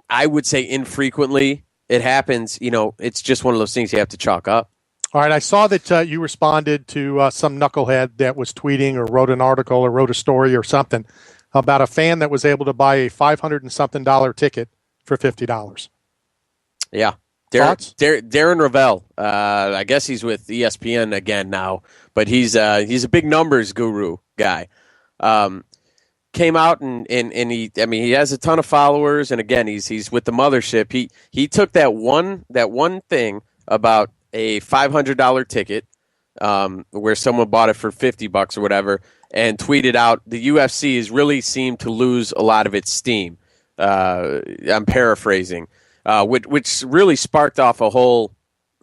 I would say infrequently it happens, it's just one of those things you have to chalk up. All right, I saw that you responded to some knucklehead that was tweeting or wrote an article or wrote a story or something about a fan that was able to buy a $500 and something ticket for $50. Yeah. Darren Ravel. I guess he's with ESPN again now, but he's a big numbers guru guy. Came out and he has a ton of followers, and again he's with the mothership. He took that one thing about a $500 ticket, where someone bought it for $50 or whatever, and tweeted out the UFC has really seemed to lose a lot of its steam. I'm paraphrasing, which really sparked off a whole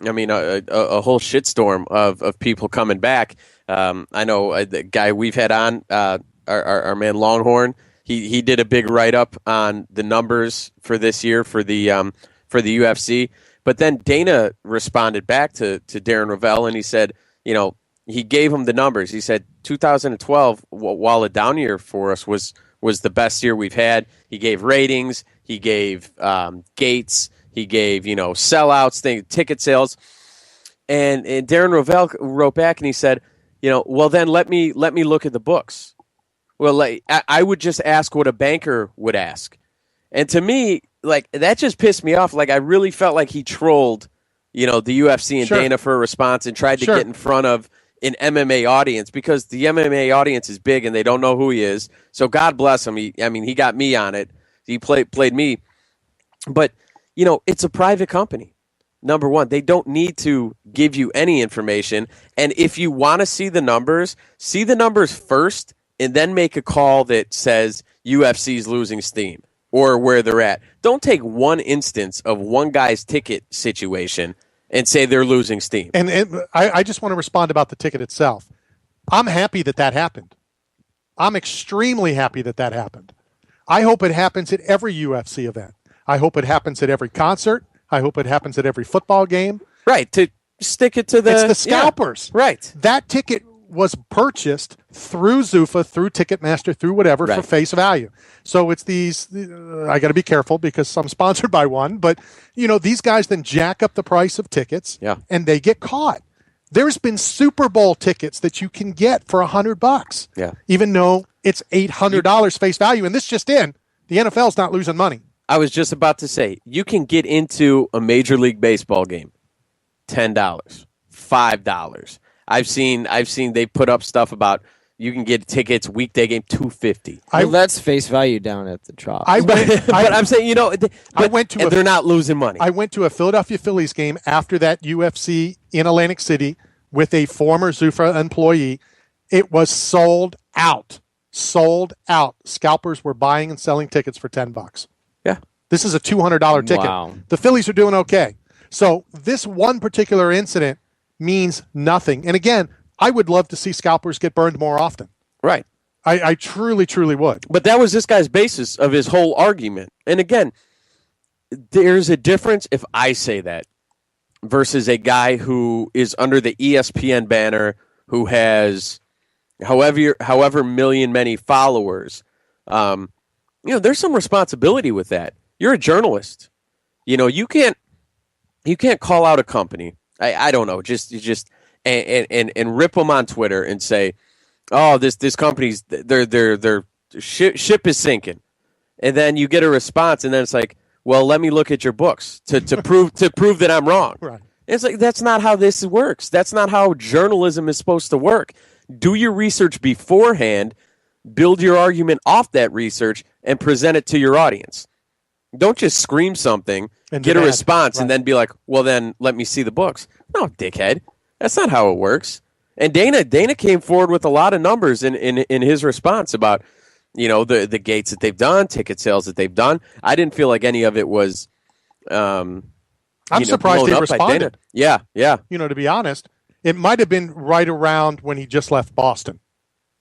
whole shitstorm of people coming back. I know the guy we've had on, our man Longhorn. He did a big write up on the numbers for this year for the UFC. But then Dana responded back to Darren Rovell, and he said, he gave him the numbers. He said 2012, while a down year for us, was the best year we've had. He gave ratings, he gave gates, he gave sellouts, ticket sales, and Darren Rovell wrote back and he said, well then let me look at the books. Well, I would just ask what a banker would ask, and to me, that just pissed me off. I really felt like he trolled, the UFC and Dana for a response and tried to get in front of an MMA audience, because the MMA audience is big and they don't know who he is. So God bless him. He got me on it. He played me, but it's a private company. Number one, they don't need to give you any information. And if you want to see the numbers first, and then make a call that says UFC's losing steam or where they're at. Don't take one instance of one guy's ticket situation and say they're losing steam. And I just want to respond about the ticket itself. I'm happy that happened. I'm extremely happy that happened. I hope it happens at every UFC event. I hope it happens at every concert. I hope it happens at every football game. Right, to stick it to it's the scalpers. Yeah, right. That ticket was purchased through Zuffa, through Ticketmaster, through whatever, for face value. So it's these, I got to be careful because I'm sponsored by one, but these guys then jack up the price of tickets and they get caught. There's been Super Bowl tickets that you can get for $100. Yeah. Even though it's $800 face value. And this just in, the NFL's not losing money. I was just about to say, you can get into a Major League Baseball game, $10, $5. I've seen they put up stuff about you can get tickets weekday game $250. Well, that's face value down at the Trop. But I'm saying they're not losing money. I went to a Philadelphia Phillies game after that UFC in Atlantic City with a former Zuffa employee. It was sold out. Scalpers were buying and selling tickets for $10. Yeah, this is a $200 ticket. Wow. The Phillies are doing okay. So this one particular incident means nothing. And again, I would love to see scalpers get burned more often. Right. I truly, truly would. But that was this guy's basis of his whole argument. And again, there's a difference if I say that versus a guy who is under the ESPN banner who has however many followers. There's some responsibility with that. You're a journalist. You can't call out a company. I don't know, just and rip them on Twitter and say, "Oh, this company's their ship is sinking," and then you get a response, and then it's like, "Well, let me look at your books to prove that I'm wrong." Right. It's like that's not how this works. That's not how journalism is supposed to work. Do your research beforehand, build your argument off that research, and present it to your audience. Don't just scream something, get a response, and then be like, well, then let me see the books. No, dickhead. That's not how it works. And Dana came forward with a lot of numbers in his response about, the gates that they've done, ticket sales that they've done. I didn't feel like any of it was I'm surprised he responded. Yeah. To be honest, it might have been right around when he just left Boston.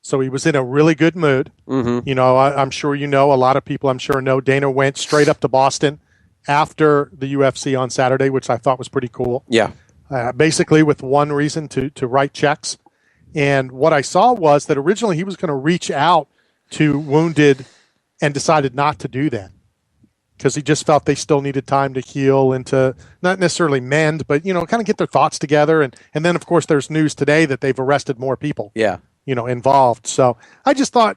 So he was in a really good mood. Mm-hmm. I'm sure a lot of people I'm sure know Dana went straight up to Boston after the UFC on Saturday, which I thought was pretty cool. Yeah. Basically with one reason to write checks. And what I saw was that originally he was going to reach out to Wounded and decided not to do that because he just felt they still needed time to heal and to not necessarily mend, but, kind of get their thoughts together. And then, of course, there's news today that they've arrested more people. Yeah. Involved. So I just thought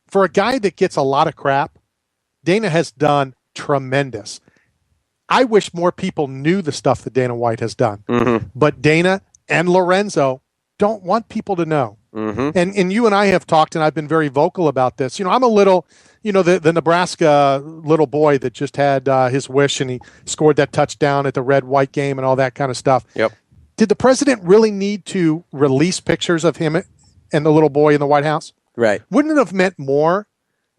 for a guy that gets a lot of crap, Dana has done tremendous. I wish more people knew the stuff that Dana White has done. Mm-hmm. But Dana and Lorenzo don't want people to know. Mm-hmm. And you and I have talked, and I've been very vocal about this. I'm a little, the Nebraska little boy that just had his wish and he scored that touchdown at the red-white game and all that kind of stuff. Yep. did the president really need to release pictures of him and the little boy in the White House? Right. Wouldn't it have meant more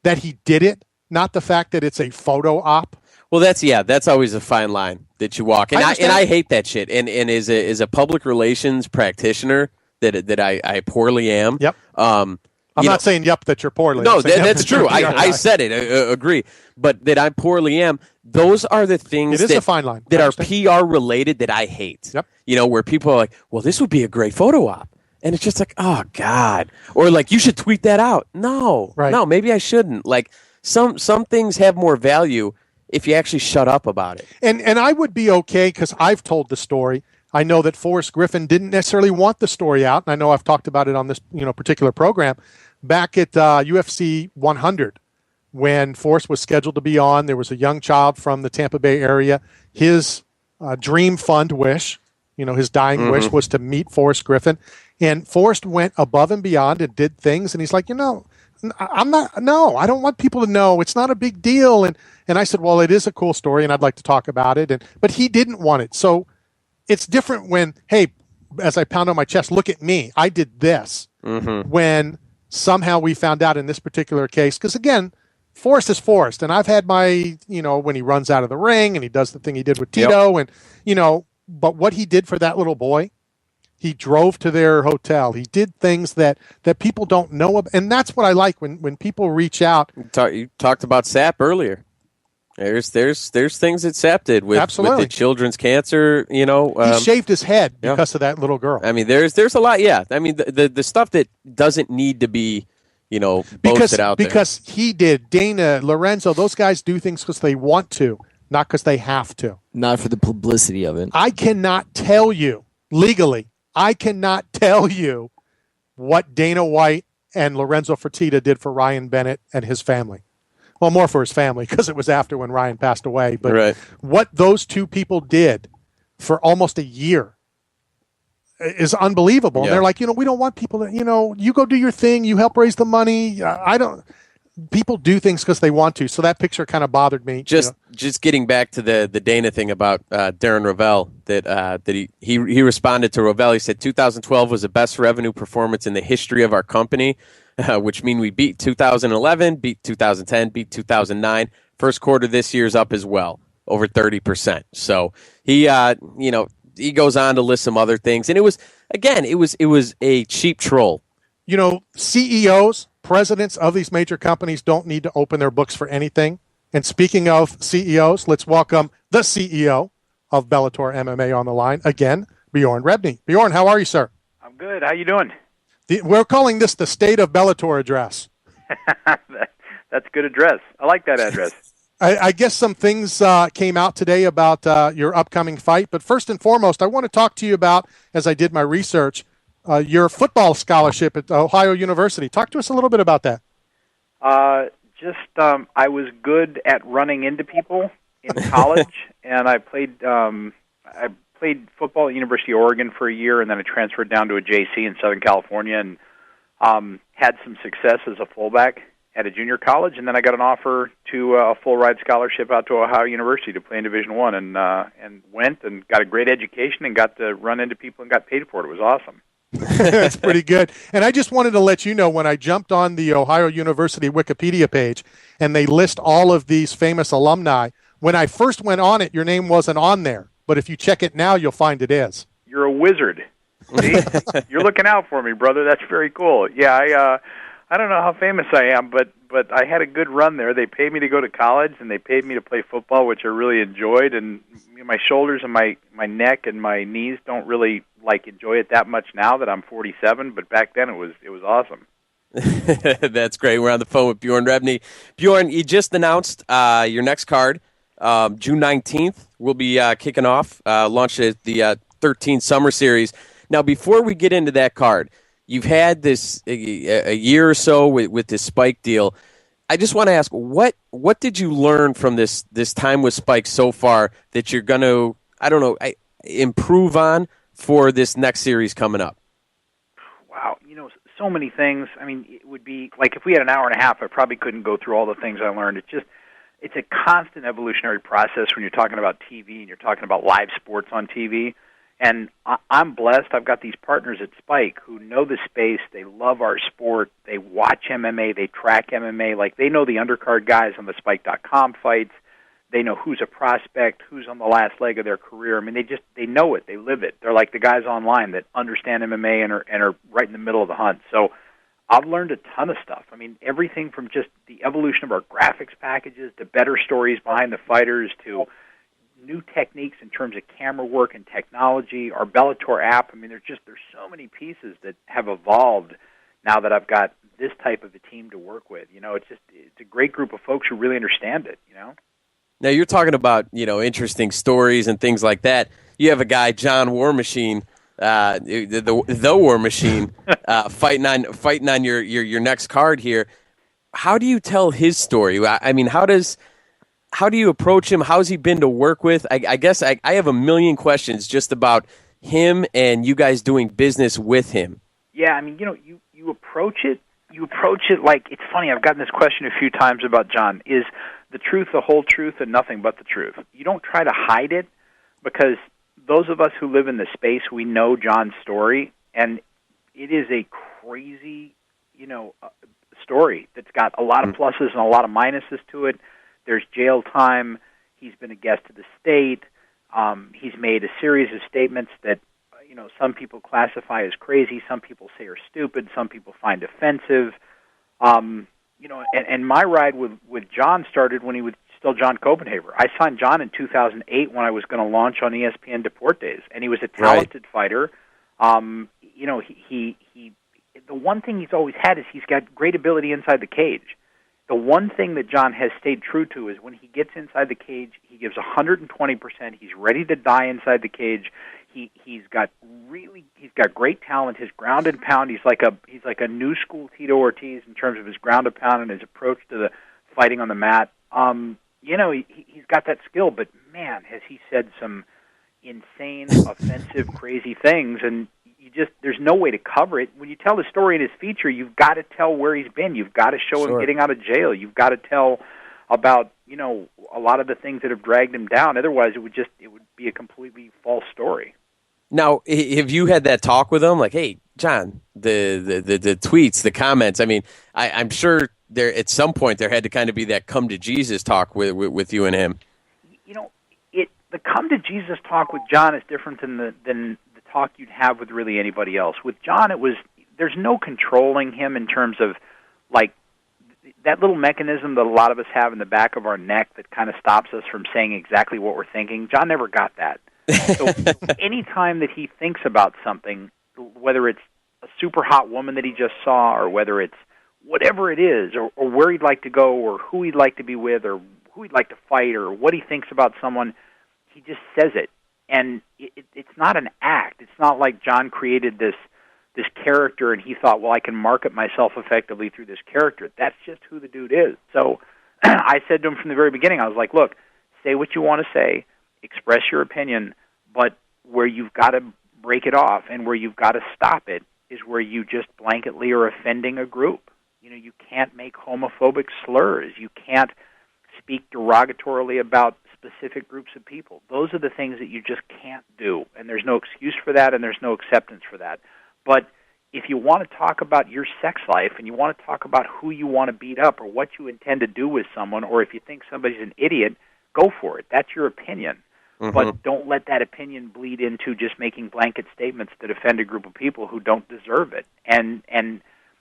that he did it, not the fact that it's a photo op? Well, that's always a fine line that you walk, and I hate that shit. And as a public relations practitioner that I poorly am. Yep. I'm not saying that you're poorly. No, that's true. I said it. Agree. But that I poorly am. Those are the things a fine line. that are PR related that I hate. Yep. Where people are like, well, this would be a great photo op. And it's just like, oh, God. Or like, you should tweet that out. No. Right. No, maybe I shouldn't. Like, some things have more value if you actually shut up about it. And I would be okay because I've told the story. I know that Forrest Griffin didn't necessarily want the story out, and I know I've talked about it on this particular program. Back at UFC 100, when Forrest was scheduled to be on, there was a young child from the Tampa Bay area. His dream fund wish, his dying wish was to meet Forrest Griffin. And Forrest went above and beyond and did things, and he's like, I don't want people to know. It's not a big deal. And I said, well, it is a cool story, and I'd like to talk about it. But he didn't want it. So it's different when, hey, as I pound on my chest, look at me. I did this. When somehow we found out in this particular case, because, again, Forrest is Forrest. And I've had my, when he runs out of the ring and he does the thing he did with Tito. Yep. And, but what he did for that little boy, he drove to their hotel. He did things that people don't know about. And that's what I like when people reach out. You talked about SAP earlier. There's things that SAP did with the children's cancer, he shaved his head because of that little girl. I mean, there's a lot, I mean, the stuff that doesn't need to be, boasted out there. Because he did. Dana, Lorenzo, those guys do things because they want to, not because they have to. Not for the publicity of it. I cannot tell you, legally, what Dana White and Lorenzo Fertitta did for Ryan Bennett and his family. Well, more for his family because it was after when Ryan passed away. But what those two people did for almost a year is unbelievable. And they're like, we don't want people to, you go do your thing. You help raise the money. People do things because they want to. So that picture kind of bothered me. Just getting back to the Dana thing about Darren Rovell, that he responded to Rovell. He said 2012 was the best revenue performance in the history of our company, which means we beat 2011, beat 2010, beat 2009. First quarter this year's up as well, over 30%. So he goes on to list some other things, and it was a cheap troll. CEOs, presidents of these major companies don't need to open their books for anything. And speaking of CEOs, let's welcome the CEO of Bellator MMA on the line again, Bjorn Rebney. Bjorn, how are you, sir? I'm good. How you doing? We're calling this the State of Bellator Address. That's a good address. I like that address. I guess some things came out today about your upcoming fight. But first and foremost, I want to talk to you about, as I did my research, your football scholarship at Ohio University. Talk to us a little bit about that. I was good at running into people in college, and I played football at University of Oregon for a year, and then I transferred down to a JC in Southern California and had some success as a fullback at a junior college, and then I got an offer to a full-ride scholarship out to Ohio University to play in Division I, and went and got a great education and got to run into people and got paid for it. It was awesome. That's pretty good. And I just wanted to let you know, when I jumped on the Ohio University Wikipedia page and they list all of these famous alumni, when I first went on it, your name wasn't on there. But if you check it now, you'll find it is. You're a wizard. See? You're looking out for me, brother. That's very cool. Yeah, I don't know how famous I am, but I had a good run there. They paid me to go to college, and they paid me to play football, which I really enjoyed. And my shoulders and my neck and my knees don't really enjoy it that much now that I'm 47. But back then, it was awesome. That's great. We're on the phone with Bjorn Rebney. Bjorn, you just announced your next card, June 19th. We'll be kicking off, launch the 13 Summer Series. Now, before we get into that card, you've had this a year or so with this Spike deal. I just want to ask, what did you learn from this time with Spike so far that you're going to, improve on for this next series coming up? Wow, so many things. I mean, it would be like if we had an hour and a half, I probably couldn't go through all the things I learned. It's a constant evolutionary process when you're talking about TV and you're talking about live sports on TV. And I'm blessed. I've got these partners at Spike who know the space. They love our sport. They watch MMA. They track MMA. Like, they know the undercard guys on the Spike.com fights. They know who's a prospect, who's on the last leg of their career. I mean, they know it. They live it. They're like the guys online that understand MMA and are right in the middle of the hunt. So I've learned a ton of stuff. I mean, everything from just the evolution of our graphics packages to better stories behind the fighters to new techniques in terms of camera work and technology, our Bellator app. I mean, there's so many pieces that have evolved now that I've got this type of a team to work with. You know, it's a great group of folks who really understand it, you know? Now, you're talking about, interesting stories and things like that. You have a guy, John War Machine, the War Machine, fighting on your next card here. How do you tell his story? I mean, how do you approach him? How's he been to work with? I guess I have a million questions just about him and you guys doing business with him. Yeah, I mean, you approach it like, it's funny, I've gotten this question a few times about John, is the truth, the whole truth, and nothing but the truth. You don't try to hide it, because those of us who live in the space, we know John's story, and it is a crazy, story that's got a lot of pluses and a lot of minuses to it. There's jail time. He's been a guest of the state. He's made a series of statements that, some people classify as crazy, some people say are stupid, some people find offensive. And my ride with John started when he was still John Copenhaver. I signed John in 2008 when I was going to launch on ESPN Deportes, and he was a talented fighter. He the one thing he's always had is he's got great ability inside the cage. The one thing that John has stayed true to is when he gets inside the cage, he gives 120%. He's ready to die inside the cage. He's got great talent. His ground and pound, he's like a new school Tito Ortiz in terms of his ground and pound and his approach to the fighting on the mat. He's got that skill, but man, has he said some insane, offensive, crazy things, and there's no way to cover it. When you tell the story in his feature, you've got to tell where he's been. You've got to show him getting out of jail. You've got to tell about, a lot of the things that have dragged him down. Otherwise, it would be a completely false story. Now, have you had that talk with him? Like, hey, John, the tweets, the comments. I mean, I'm sure there at some point there had to kind of be that come to Jesus talk with you and him. The come to Jesus talk with John is different than the talk you'd have with really anybody else. With John, there's no controlling him in terms of like that little mechanism that a lot of us have in the back of our neck that kind of stops us from saying exactly what we're thinking. John never got that. So anytime that he thinks about something, whether it's a super hot woman that he just saw, or whether it's whatever it is, or where he'd like to go, or who he'd like to be with, or who he'd like to fight, or what he thinks about someone, he just says it. And it's not an act. It's not like John created this character and he thought, well, I can market myself effectively through this character. That's just who the dude is. So I said to him from the very beginning, I was like, look, say what you want to say, express your opinion, but where you've got to break it off and where you've got to stop it is where you just blanketly are offending a group. You can't make homophobic slurs. You can't speak derogatorily about specific groups of people. Those are the things that you just can't do, and there's no excuse for that, and there's no acceptance for that. But if you want to talk about your sex life and you want to talk about who you want to beat up or what you intend to do with someone, or if you think somebody's an idiot, go for it. That's your opinion. Mm-hmm. But don't let that opinion bleed into just making blanket statements that offend a group of people who don't deserve it. And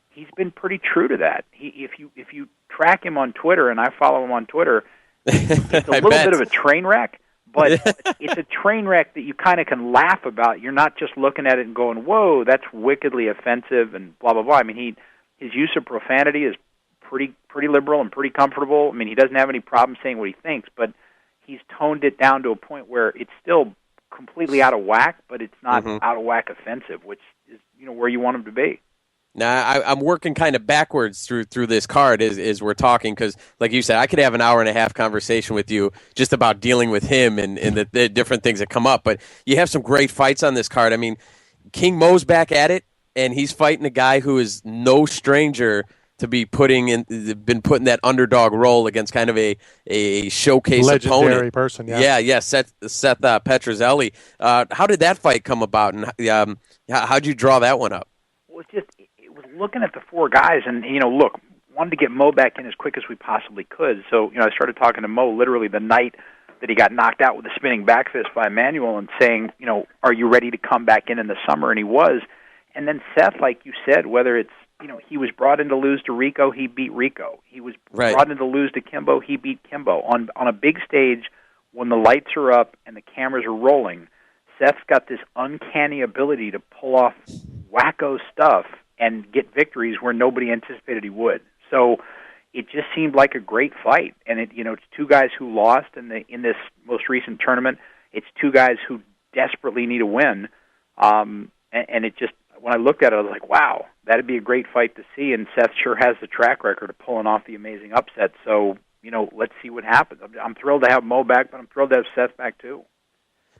he's been pretty true to that. If you track him on Twitter, and I follow him on Twitter, it's a little bit of a train wreck, but it's a train wreck that you kind of can laugh about. You're not just looking at it and going, whoa, that's wickedly offensive and blah, blah, blah. I mean, his use of profanity is pretty liberal and pretty comfortable. I mean, he doesn't have any problem saying what he thinks, but he's toned it down to a point where it's still completely out of whack, but it's not out of whack offensive, which is where you want him to be. Now, I'm working kind of backwards through this card as we're talking, because, like you said, I could have an hour and a half conversation with you just about dealing with him and the different things that come up. But you have some great fights on this card. I mean, King Mo's back at it, and he's fighting a guy who is no stranger to be putting that underdog role against kind of a showcase legendary opponent. person. Yeah. Seth Petrozelli. How did that fight come about, and how'd you draw that one up? Well, it was looking at the four guys, and look, wanted to get Mo back in as quick as we possibly could. So I started talking to Mo literally the night that he got knocked out with a spinning back fist by Emmanuel, and saying, are you ready to come back in the summer? And he was. And then Seth, like you said, whether it's he was brought in to lose to Rico, he beat Rico. He was brought in to lose to Kimbo, he beat Kimbo. On a big stage, when the lights are up and the cameras are rolling, Seth's got this uncanny ability to pull off wacko stuff and get victories where nobody anticipated he would. So it just seemed like a great fight. And it's two guys who lost in this most recent tournament. It's two guys who desperately need a win. And it just, when I looked at it, I was like, wow, that'd be a great fight to see. And Seth sure has the track record of pulling off the amazing upset. So, let's see what happens. I'm thrilled to have Mo back, but I'm thrilled to have Seth back too.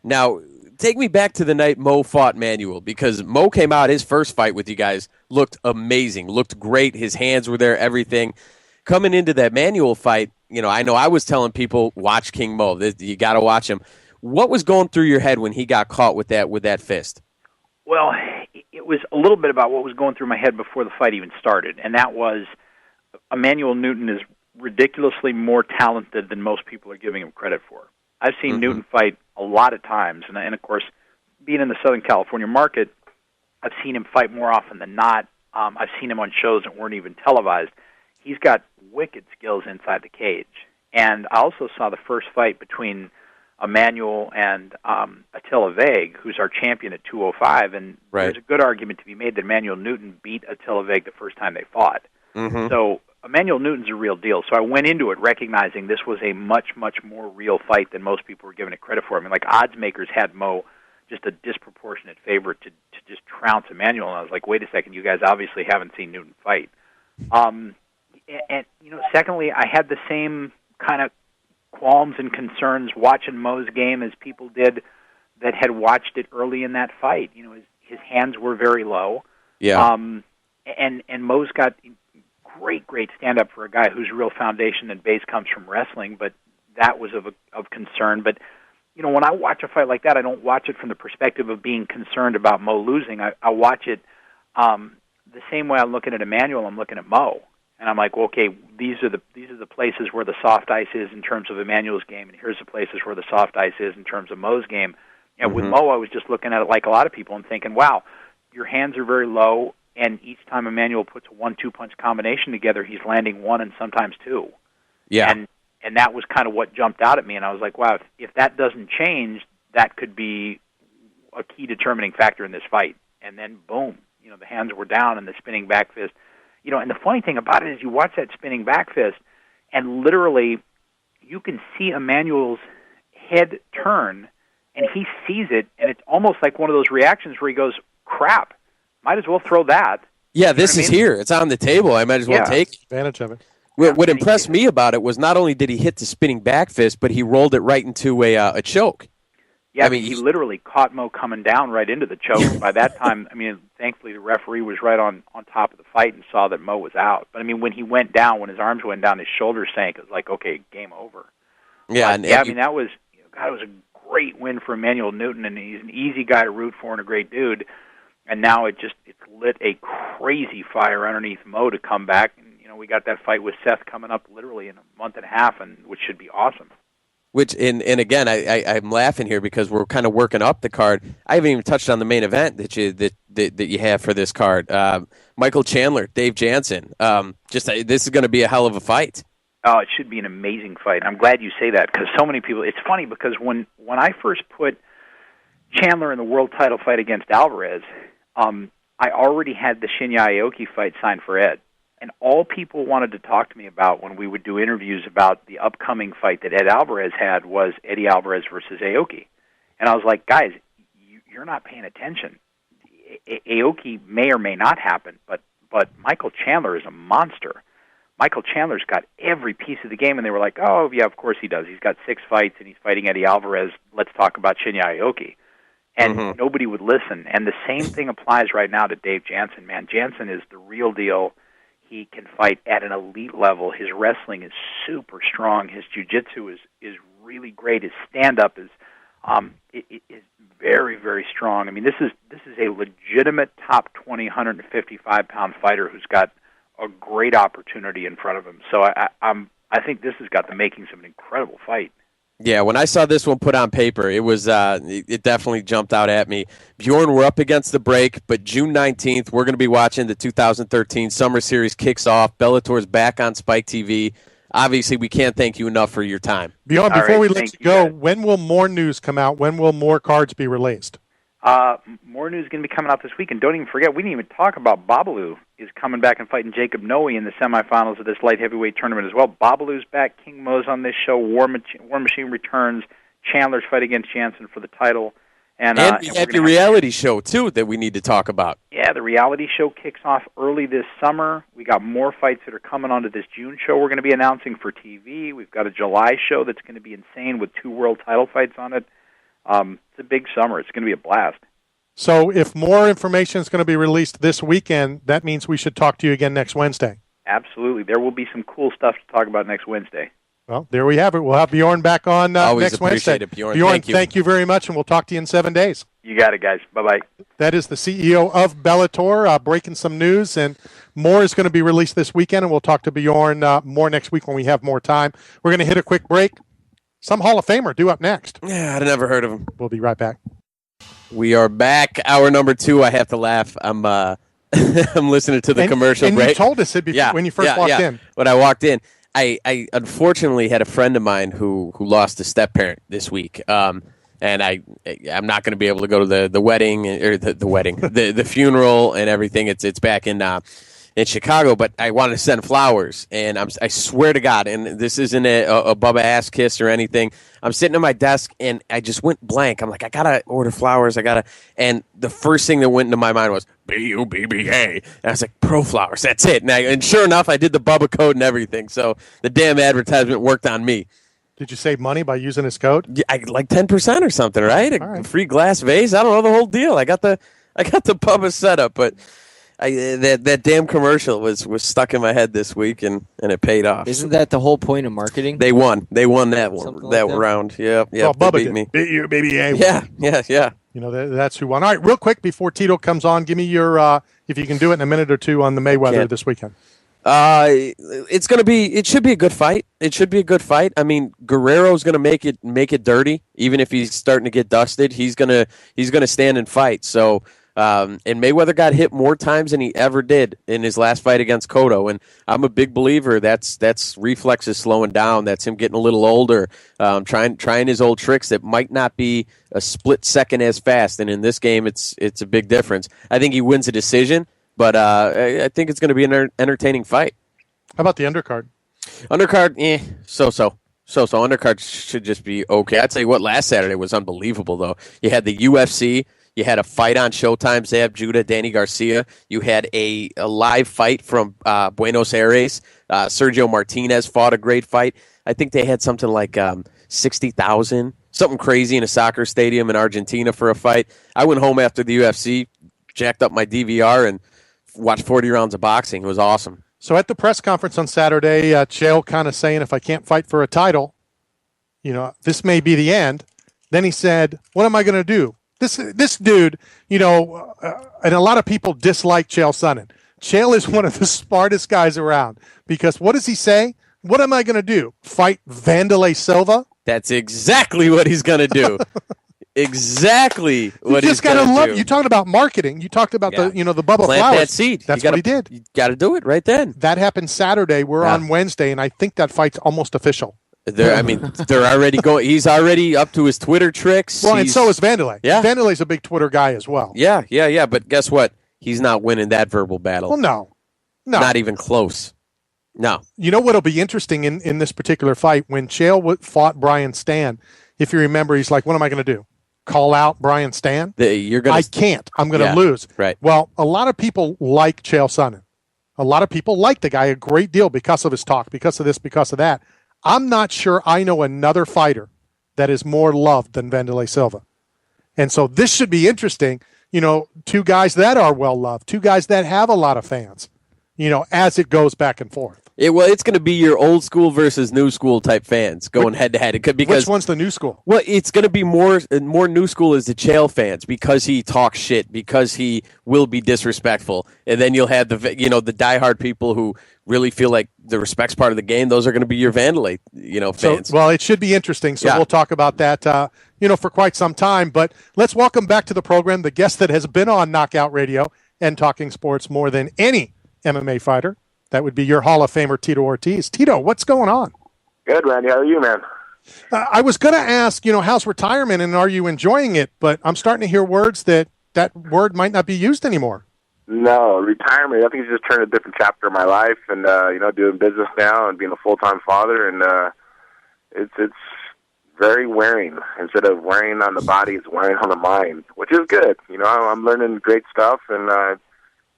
Now, take me back to the night Mo fought Manuel, because Mo came out, his first fight with you guys looked amazing, looked great. His hands were there, everything. Coming into that Manuel fight, I know I was telling people, watch King Mo. You got to watch him. What was going through your head when he got caught with that fist? Well, it was a little bit about what was going through my head before the fight even started, and that was Emmanuel Newton is ridiculously more talented than most people are giving him credit for. I've seen Newton fight a lot of times, and of course, being in the Southern California market, I've seen him fight more often than not. I've seen him on shows that weren't even televised. He's got wicked skills inside the cage. And I also saw the first fight between Emmanuel and Attila Veg, who's our champion at 205, and there's a good argument to be made that Emmanuel Newton beat Attila Veg the first time they fought. So Emmanuel Newton's a real deal. So I went into it recognizing this was a much, much more real fight than most people were giving it credit for. I mean, like, odds makers had Mo just a disproportionate favorite to just trounce Emmanuel, and I was like, wait a second, you guys obviously haven't seen Newton fight. And secondly, I had the same kind of qualms and concerns watching Mo's game as people did that had watched it early in that fight. His hands were very low. Yeah. And Mo's got great stand-up for a guy whose real foundation and base comes from wrestling, but that was of concern. But, when I watch a fight like that, I don't watch it from the perspective of being concerned about Mo losing. I watch it the same way I'm looking at Emmanuel, I'm looking at Mo. And I'm like, well, okay, these are the places where the soft ice is in terms of Emmanuel's game, and here's the places where the soft ice is in terms of Mo's game. And with Mo, I was just looking at it like a lot of people and thinking, wow, your hands are very low, and each time Emmanuel puts a 1-2 punch combination together, he's landing one and sometimes two. Yeah. And that was kind of what jumped out at me, and I was like, wow, if that doesn't change, that could be a key determining factor in this fight. And then, boom, the hands were down and the spinning back fist. And the funny thing about it is you watch that spinning back fist, and literally you can see Emmanuel's head turn, and he sees it, and it's almost like one of those reactions where he goes, crap, might as well throw that. Yeah, this is here. It's on the table. I might as well take advantage of it. What impressed me about it was not only did he hit the spinning back fist, but he rolled it right into a choke. Yeah, I mean, he literally caught Mo coming down right into the choke. By that time, thankfully the referee was right on top of the fight and saw that Mo was out. But, when he went down, when his arms went down, his shoulders sank. It was like, okay, game over. Yeah, that was, it was a great win for Emmanuel Newton, and he's an easy guy to root for and a great dude. And now it's lit a crazy fire underneath Mo to come back. And, we got that fight with Seth coming up literally in a month and a half, which should be awesome. And again, I'm laughing here because we're kind of working up the card. I haven't even touched on the main event that you have for this card. Michael Chandler, Dave Jansen. This is going to be a hell of a fight. Oh, it should be an amazing fight. I'm glad you say that because so many people. It's funny because when I first put Chandler in the world title fight against Alvarez, I already had the Shinya Aoki fight signed for Ed. And all people wanted to talk to me about when we would do interviews about the upcoming fight that Ed Alvarez had was Eddie Alvarez versus Aoki. And I was like, guys, you're not paying attention. Aoki may or may not happen, but Michael Chandler is a monster. Michael Chandler's got every piece of the game, and they were like, oh, yeah, of course he does. He's got 6 fights, and he's fighting Eddie Alvarez. Let's talk about Shinya Aoki. And nobody would listen. And the same thing applies right now to Dave Jansen, man. Jansen is the real deal. He can fight at an elite level. His wrestling is super strong. His jiu-jitsu is really great. His stand-up is is very, very strong. I mean, this is a legitimate top 20, 155-pound fighter who's got a great opportunity in front of him. So I think this has got the makings of an incredible fight. Yeah, when I saw this one put on paper, it was it definitely jumped out at me. Bjorn, we're up against the break, but June 19th, we're going to be watching the 2013 Summer Series kicks off. Bellator's back on Spike TV. Obviously, we can't thank you enough for your time. Bjorn, before we let you go, guys. when will more news come out? When will more cards be released? More news is going to be coming out this week, and don't even forget, we didn't even talk about Babalu is coming back and fighting Jacob Noe in the semifinals of this light heavyweight tournament as well. Babalu's back, King Mo's on this show, War Machine returns, Chandler's fight against Jansen for the title. And we have your reality show, too, that we need to talk about. Yeah, the reality show kicks off early this summer. We got more fights that are coming onto this June show we're going to be announcing for TV. We've got a July show that's going to be insane with 2 world title fights on it. It's a big summer. It's going to be a blast. So if more information is going to be released this weekend, that means we should talk to you again next Wednesday. Absolutely. There will be some cool stuff to talk about next Wednesday. Well, there we have it. We'll have Bjorn back on next Wednesday. It, Bjorn. Bjorn, thank you very much, and we'll talk to you in 7 days. You got it, guys. Bye-bye. That is the CEO of Bellator, breaking some news, and more is going to be released this weekend, and we'll talk to Bjorn more next week when we have more time. We're going to hit a quick break. Some Hall of Famer due up next. Yeah, I'd never heard of him. We'll be right back. We are back. Hour number 2. I have to laugh. I'm I'm listening to the commercial break. And you told us it before, when you first walked in. When I walked in, I unfortunately had a friend of mine who lost a step-parent this week. And I'm not going to be able to go to the wedding or the wedding, the funeral and everything. It's back in Chicago, but I wanted to send flowers, and I swear to God, and this isn't a Bubba ass kiss or anything. I'm sitting at my desk, and I just went blank. I'm like, I gotta order flowers. And the first thing that went into my mind was BUBBA, and I was like, Pro Flowers. That's it. And sure enough, I did the Bubba code and everything. So the damn advertisement worked on me. Did you save money by using his code? Yeah, like 10% or something, right? All right. A free glass vase. I don't know the whole deal. I got the Bubba setup, but. That damn commercial was stuck in my head this week, and it paid off. Isn't that the whole point of marketing? They won that one, Something that like that? round. Yeah, Well, Bubba beat did. me. Beat you, baby. Yeah. You know, that's who won. All right, real quick before Tito comes on, give me your, if you can do it in a minute or two on the Mayweather this weekend. It should be a good fight. It should be a good fight. I mean, Guerrero's gonna make it dirty, even if he's starting to get dusted. He's gonna stand and fight. So. And Mayweather got hit more times than he ever did in his last fight against Cotto, and I'm a big believer that's reflexes slowing down. That's him getting a little older, trying his old tricks that might not be a split second as fast. And in this game, it's a big difference. I think he wins a decision, but I think it's going to be an entertaining fight. How about the undercard? Undercard, so. Undercard should just be okay. I'd tell you what, last Saturday was unbelievable, though. You had the UFC. You had a fight on Showtime, Zab Judah, Danny Garcia. You had a live fight from Buenos Aires. Sergio Martinez fought a great fight. I think they had something like 60,000, something crazy in a soccer stadium in Argentina for a fight. I went home after the UFC, jacked up my DVR, and watched 40 rounds of boxing. It was awesome. So at the press conference on Saturday, Chael kind of saying, if I can't fight for a title, this may be the end. Then he said, what am I going to do? This dude, and a lot of people dislike Chael Sonnen. Chael is one of the smartest guys around because what does he say? What am I going to do? Fight Vanderlei Silva? That's exactly what he's going to do. Exactly what he's going to do. You talking about marketing. You talked about the Bubba Plant Flowers. that seed. That's what he did. You got to do it right then. That happened Saturday. We're on Wednesday, and I think that fight's almost official. They're already going. He's already up to his Twitter tricks. Well, and so is Vanderlei. Yeah. Vanderlei's a big Twitter guy as well. Yeah. But guess what? He's not winning that verbal battle. Well, no. Not even close. No. You know what'll be interesting in this particular fight? When Chael fought Brian Stan, if you remember, he's like, what am I going to do? Call out Brian Stan? I can't. I'm going to lose. Right. Well, a lot of people like Chael Sonnen. A lot of people like the guy a great deal because of his talk, because of this, because of that. I'm not sure I know another fighter that is more loved than Vanderlei Silva. And so this should be interesting. Two guys that are well-loved, two guys that have a lot of fans. as it goes back and forth. It's going to be your old school versus new school type fans going head to head. Because which one's the new school? Well, it's going to be more new school is the Chael fans because he talks shit, because he will be disrespectful, and then you'll have the diehard people who really feel like the respect's part of the game. Those are going to be your Vandalay, fans. So, it should be interesting. So we'll talk about that, for quite some time. But let's welcome back to the program the guest that has been on Knockout Radio and talking sports more than any MMA fighter. That would be your Hall of Famer, Tito Ortiz. Tito, what's going on? Good, Randy. How are you, man? I was going to ask, how's retirement and are you enjoying it? But I'm starting to hear words that word might not be used anymore. No, retirement. I think it's just turned a different chapter of my life, and doing business now and being a full-time father, and it's very wearing. Instead of wearing on the body, it's wearing on the mind, which is good. I'm learning great stuff, and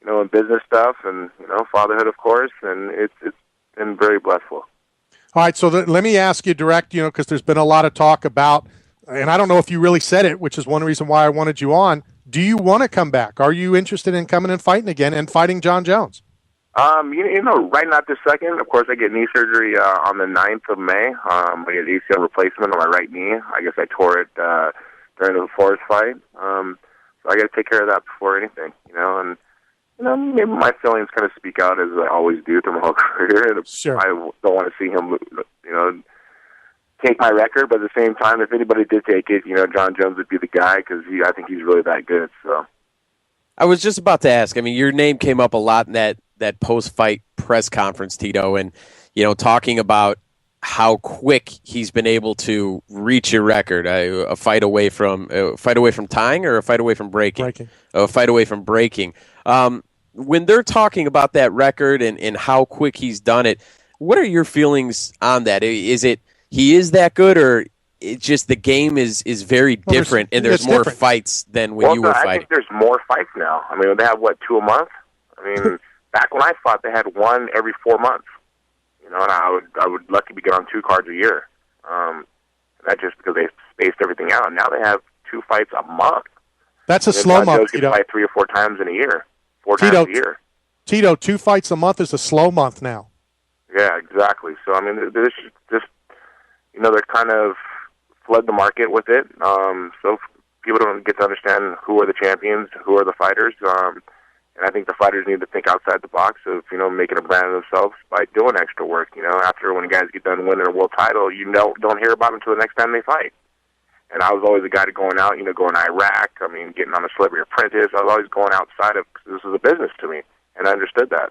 in business stuff, and fatherhood, of course, and it's been very blissful. All right, so let me ask you direct, because there's been a lot of talk about, and I don't know if you really said it, which is one reason why I wanted you on. Do you want to come back? Are you interested in coming and fighting again and fighting Jon Jones? Right not this second. Of course, I get knee surgery on the 9th of May. I get ACL replacement on my right knee. I guess I tore it during the Forrest fight. So I got to take care of that before anything, and maybe my feelings kind of speak out as I always do through my whole career. And sure. I don't want to see him, take my record, but at the same time, if anybody did take it, Jon Jones would be the guy because I think he's really that good. So, I was just about to ask. I mean, your name came up a lot in that post-fight press conference, Tito, and talking about how quick he's been able to reach your record, a fight away from tying or a fight away from breaking. A fight away from breaking. When they're talking about that record and how quick he's done it, what are your feelings on that? Is it he is that good, or it's just the game is very different and there's more fights than when you were fighting? I think there's more fights now. I mean, they have, 2 a month? I mean, back when I fought, they had one every 4 months. And I would lucky to get on 2 cards a year. That's just because they spaced everything out. Now they have 2 fights a month. That's a slow month, Tito. Fight 3 or 4 times in a year. 4 times a year. Tito, 2 fights a month is a slow month now. Yeah, exactly. So, I mean, there's just, they're kind of flood the market with it. So people don't get to understand who are the champions, who are the fighters. And I think the fighters need to think outside the box of, making a brand of themselves by doing extra work. After when guys get done winning a world title, don't hear about them until the next time they fight. And I was always the guy to going out, going to Iraq, getting on a Celebrity Apprentice. I was always going outside of, because this is a business to me, and I understood that.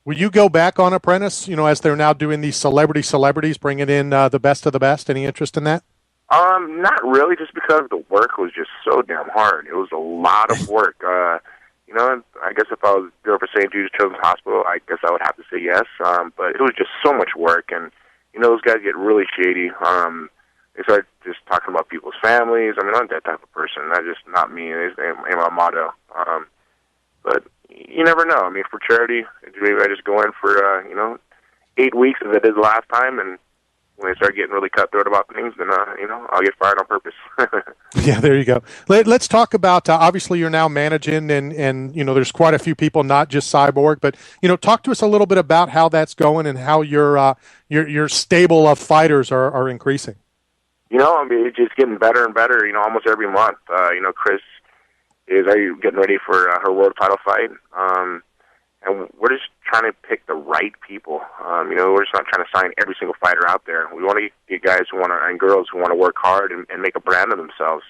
Will you go back on Apprentice, as they're now doing these celebrities, bringing in the best of the best? Any interest in that? Not really, just because the work was just so damn hard. It was a lot of work. I guess if I was doing for St. Jude's Children's Hospital, I guess I would have to say yes. But it was just so much work, and, those guys get really shady. They start just talking about people's families. I mean, I'm that type of person. That's just not me. It ain't my motto. But you never know. I mean, for charity, maybe I just go in for, 8 weeks as I did the last time, and when they start getting really cutthroat about things, then, I'll get fired on purpose. Yeah, there you go. Let's talk about, obviously you're now managing and there's quite a few people, not just Cyborg, but, talk to us a little bit about how that's going and how your stable of fighters are increasing. It's just getting better and better, almost every month. Chris is getting ready for her world title fight. And we're just trying to pick the right people. We're just not trying to sign every single fighter out there. We want to get guys and girls who want to work hard and make a brand of themselves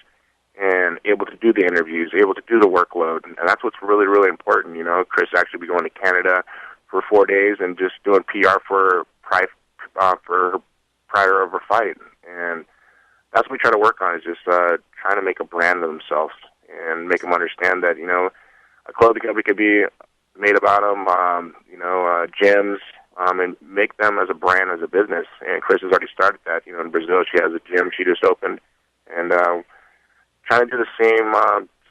and able to do the interviews, able to do the workload. And that's what's really, really important. Chris actually be going to Canada for 4 days and just doing PR for her prior of her fight. And that's what we try to work on, is just trying to make a brand of themselves and make them understand that, a clothing company could be made about them, gyms, and make them as a brand, as a business. And Chris has already started that. In Brazil, she has a gym she just opened. And trying to do the same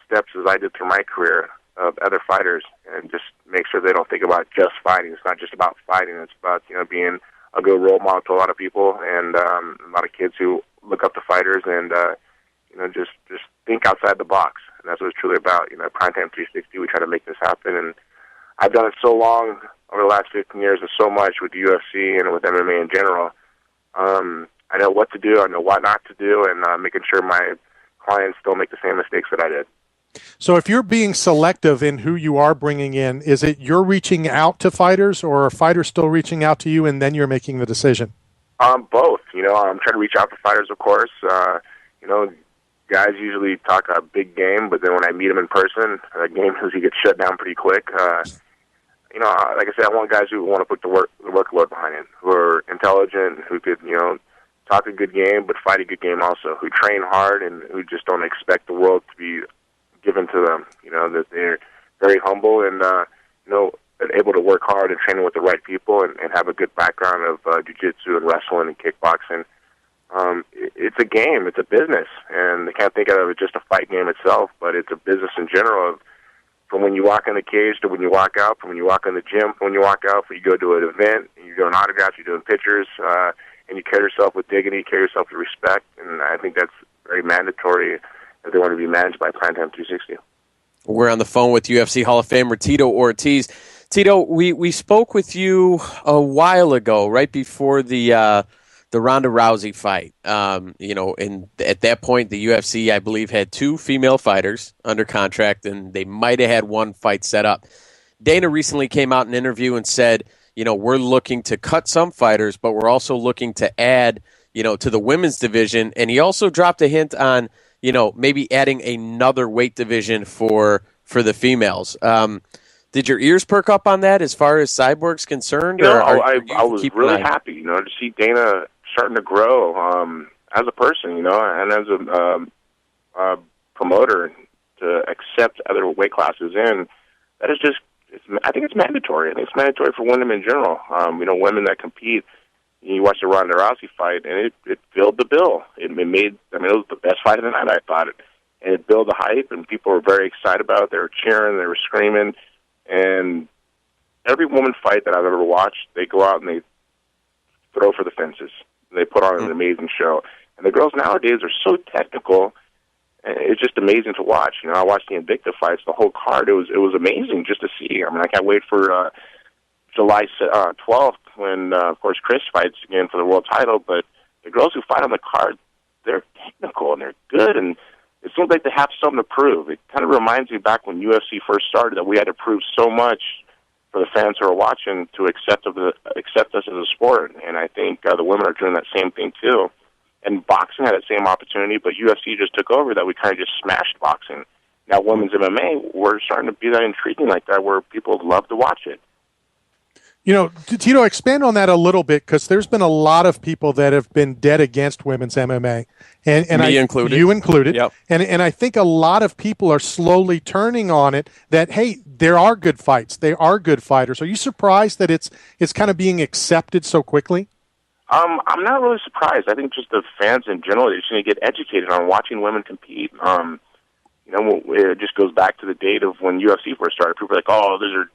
steps as I did through my career of other fighters and just make sure they don't think about just fighting. It's not just about fighting. It's about, being a good role model to a lot of people and a lot of kids who look up to fighters and, just think outside the box. And that's what it's truly about. Primetime 360, we try to make this happen. And I've done it so long over the last 15 years and so much with the UFC and with MMA in general. I know what to do, I know what not to do, and making sure my clients don't make the same mistakes that I did. So if you're being selective in who you are bringing in, is it you're reaching out to fighters, or are fighters still reaching out to you and then you're making the decision? Both. I'm trying to reach out to fighters, of course. Guys usually talk a big game, but then when I meet them in person, that game usually gets shut down pretty quick. Like I said, I want guys who want to put the workload behind it, who are intelligent, who could, talk a good game, but fight a good game also, who train hard and who just don't expect the world to be given to them. That they're very humble and, able to work hard and train with the right people and have a good background of jiu-jitsu and wrestling and kickboxing. It's a game. It's a business, and I can't think of it just a fight game itself, but it's a business in general. From when you walk in the cage to when you walk out, from when you walk in the gym, when you walk out, when you go to an event, and you're doing autographs, you're doing pictures, and you carry yourself with dignity, carry yourself with respect, and I think that's very mandatory if they want to be managed by Primetime 360. We're on the phone with UFC Hall of Famer Tito Ortiz. Tito, we spoke with you a while ago, right before the Ronda Rousey fight. And at that point, the UFC, I believe, had 2 female fighters under contract, and they might have had 1 fight set up. Dana recently came out in an interview and said, we're looking to cut some fighters, but we're also looking to add, to the women's division. And he also dropped a hint on, maybe adding another weight division for the females. Did your ears perk up on that as far as Cyborg's concerned? I was really happy, to see Dana starting to grow as a person, and as a promoter to accept other weight classes in. That is just, I think it's mandatory. I think it's mandatory for women in general. Women that compete. You watch the Ronda Rousey fight, and it filled the bill. It was the best fight of the night, I thought. And it built the hype, and people were very excited about it. They were cheering, they were screaming. And every woman fight that I've ever watched, they go out and they throw for the fences. They put on an amazing show. And the girls nowadays are so technical, and it's just amazing to watch. I watched the Invicta fights, the whole card. It was amazing just to see. I can't wait for July 12th when, of course, Chris fights again for the world title. But the girls who fight on the card, they're technical and they're good, and it seems like they have something to prove. It kind of reminds me back when UFC first started that we had to prove so much for the fans who are watching to accept us as a sport. And I think the women are doing that same thing too. And boxing had that same opportunity, but UFC just took over that. We kind of just smashed boxing. Now women's MMA, we're starting to be that intriguing like that where people love to watch it. Tito, expand on that a little bit, because there's been a lot of people that have been dead against women's MMA, and you included. Yep. And I think a lot of people are slowly turning on it. That hey, there are good fights, they are good fighters. Are you surprised that it's kind of being accepted so quickly? I'm not really surprised. I think just the fans in general, they just need to get educated on watching women compete. It just goes back to the date of when UFC first started. People are like, oh, those are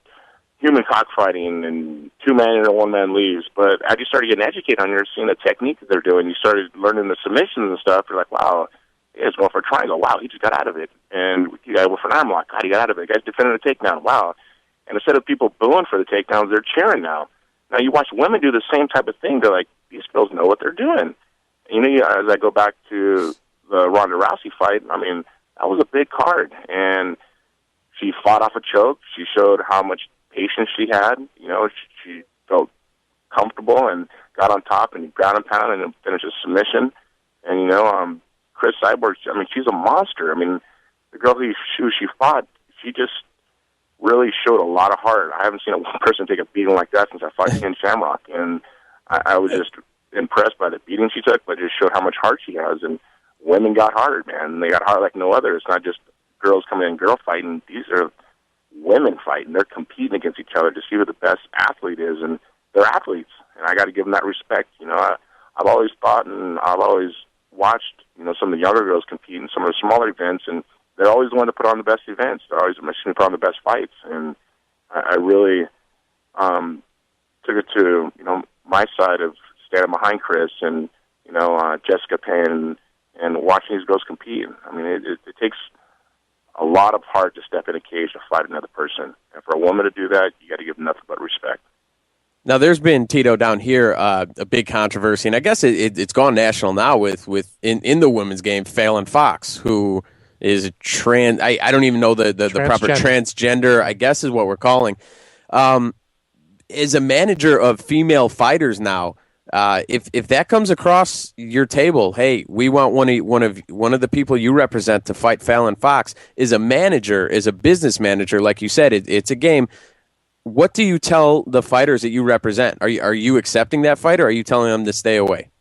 human cockfighting and 2-man and a 1-man leaves. But as you started getting educated on, you're seeing the technique that they're doing. You started learning the submissions and stuff. You're like, wow, he's going for a triangle. Wow, he just got out of it. And you guy went for an arm lock. God, he got out of it. The guy's defending a takedown. Wow. And instead of people booing for the takedowns, they're cheering now. Now you watch women do the same type of thing. They're like, these girls know what they're doing. As I go back to the Ronda Rousey fight, that was a big card. And she fought off a choke. She showed how much patience she had. She felt comfortable and got on top and ground and pound and finished a submission. And Chris Cyborg, she's a monster. The girl who she fought, she just really showed a lot of heart. I haven't seen one person take a beating like that since I fought Ken Shamrock, and I was just impressed by the beating she took, but it just showed how much heart she has. And women got hard, man. They got hard like no other. It's not just girls coming in girl fighting. These are women fighting. They're competing against each other to see who the best athlete is, and they're athletes, and I got to give them that respect. I've always thought, and I've always watched, some of the younger girls compete in some of the smaller events, and they're always the one to put on the best events. They're always put on the best fights, and I really took it to my side of standing behind Chris and Jessica Payne and watching these girls compete. It takes a lot of heart to step in a cage to fight another person. And for a woman to do that, you got to give them nothing but respect. Now, there's been, Tito, down here, a big controversy, and I guess it's gone national now with in the women's game, Fallon Fox, who is a trans. I don't even know the proper transgender, I guess is what we're calling. Is a manager of female fighters now. If that comes across your table, hey, we want one of the people you represent to fight Fallon Fox, is a manager, is a business manager, like you said, it's a game. What do you tell the fighters that you represent? Are you accepting that fight, or are you telling them to stay away?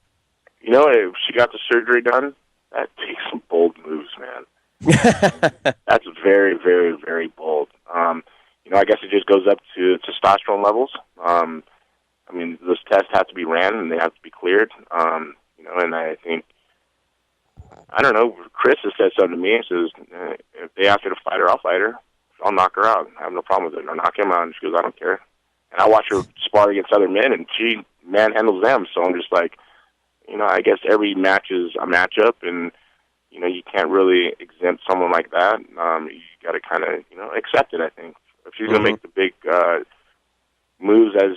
You know, if she got the surgery done, that takes some bold moves, man. That's very, very, very bold. You know, I guess it just goes up to testosterone levels. I mean, those tests have to be ran, and they have to be cleared. You know, and I think, I don't know, Chris has said something to me. He says, if they ask her to fight her, I'll fight her. I'll knock her out. I have no problem with it. I'll knock him out. And she goes, I don't care. And I watch her spar against other men, and she manhandles them. So I'm just like, you know, I guess every match is a matchup, and, you know, you can't really exempt someone like that. You got to kind of, you know, accept it, I think. If she's going to make the big moves as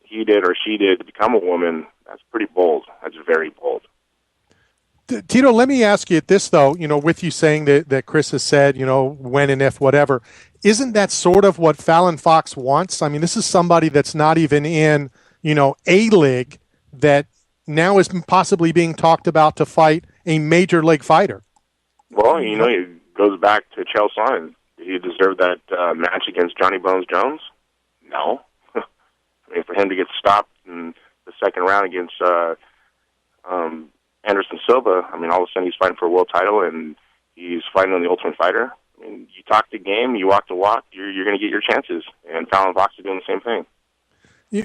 he did or she did to become a woman, that's pretty bold. That's very bold. Tito, let me ask you this, though, you know, with you saying that Chris has said, you know, when and if, whatever, isn't that sort of what Fallon Fox wants? I mean, this is somebody that's not even in, you know, A-League that now is possibly being talked about to fight a major league fighter. Well, you know, it goes back to Chael Sonnen. Did he deserve that match against Johnny Bones Jones? No. I mean, for him to get stopped in the second round against Anderson Silva, I mean, all of a sudden he's fighting for a world title, and he's fighting on the Ultimate Fighter. I mean, you talk the game, you walk the walk, you're going to get your chances. And Fallon Fox is doing the same thing.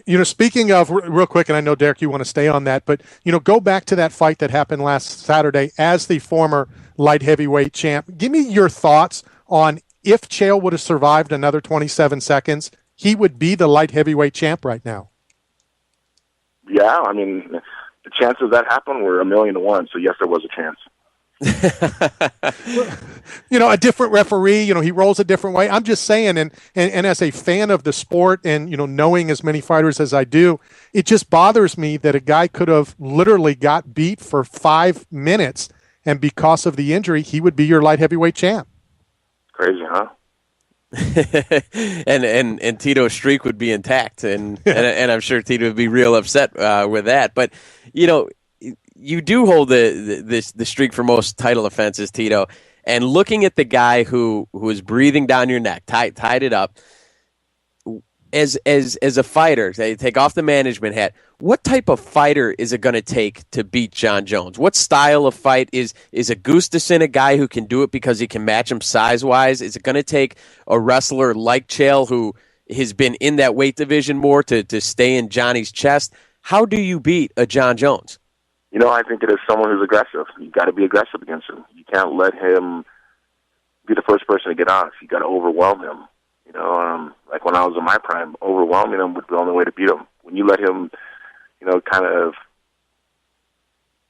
You know, speaking of, real quick, and I know, Derek, you want to stay on that, but, you know, go back to that fight that happened last Saturday as the former light heavyweight champ. Give me your thoughts on if Chael would have survived another 27 seconds, he would be the light heavyweight champ right now. Yeah, I mean, the chances of that happen were 1,000,000 to 1, so yes, there was a chance. You know, a different referee, you know, he rolls a different way. I'm just saying, and as a fan of the sport and, you know, knowing as many fighters as I do, it just bothers me that a guy could have literally got beat for 5 minutes, and because of the injury, he would be your light heavyweight champ. Crazy, huh? and Tito's streak would be intact, and I'm sure Tito would be real upset with that. But, you know, you do hold the streak for most title offenses, Tito. And looking at the guy who is breathing down your neck, tied it up, as a fighter, they take off the management hat. What type of fighter is it going to take to beat Jon Jones? What style of fight is Gustafsson a guy who can do it because he can match him size wise? Is it going to take a wrestler like Chael who has been in that weight division more to stay in Johnny's chest? How do you beat a Jon Jones? You know, I think it is someone who's aggressive. You got to be aggressive against him. You can't let him be the first person to get off. You got to overwhelm him. You know, like when I was in my prime, overwhelming him would be the only way to beat him. When you let him, you know, kind of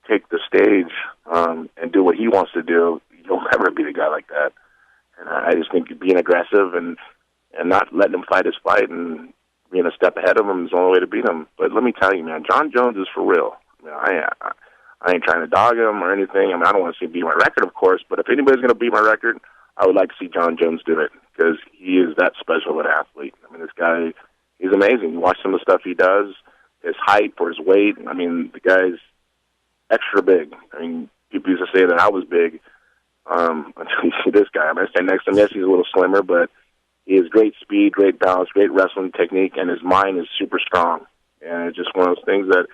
take the stage and do what he wants to do, you'll never beat a guy like that. And I just think being aggressive and not letting him fight his fight and being a step ahead of him is the only way to beat him. But let me tell you, man, Jon Jones is for real. I mean, I ain't trying to dog him or anything. I mean, I don't want to see him beat my record, of course, but if anybody's going to beat my record, I would like to see Jon Jones do it because he is that special of an athlete. I mean, this guy, he's amazing. You watch some of the stuff he does, his height or his weight. I mean, the guy's extra big. I mean, people used to say that I was big until you see this guy. I mean, I stand next to him. Yes, he's a little slimmer, but he has great speed, great balance, great wrestling technique, and his mind is super strong. And it's just one of those things that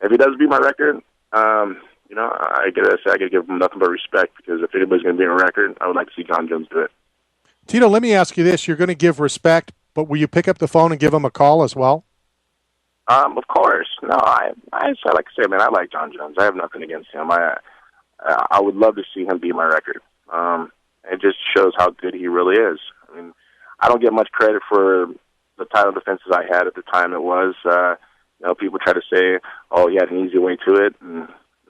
if he does beat my record, you know, I gotta give him nothing but respect because if anybody's going to beat my record, I would like to see Jon Jones do it. Tito, let me ask you this. You're going to give respect, but will you pick up the phone and give him a call as well? Of course. No, I like to say, man, I like Jon Jones. I have nothing against him. I would love to see him beat my record. It just shows how good he really is. I mean, I don't get much credit for the title defenses I had at the time it was. You know, people try to say, oh, he had an easy way to it. And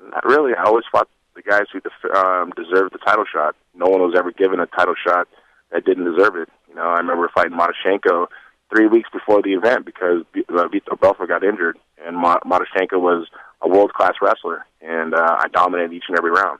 not really. I always fought the guys who deserved the title shot. No one was ever given a title shot that didn't deserve it. You know, I remember fighting Matoshenko 3 weeks before the event because Vitor Belfort got injured, and Matoshenko was a world-class wrestler, and I dominated each and every round.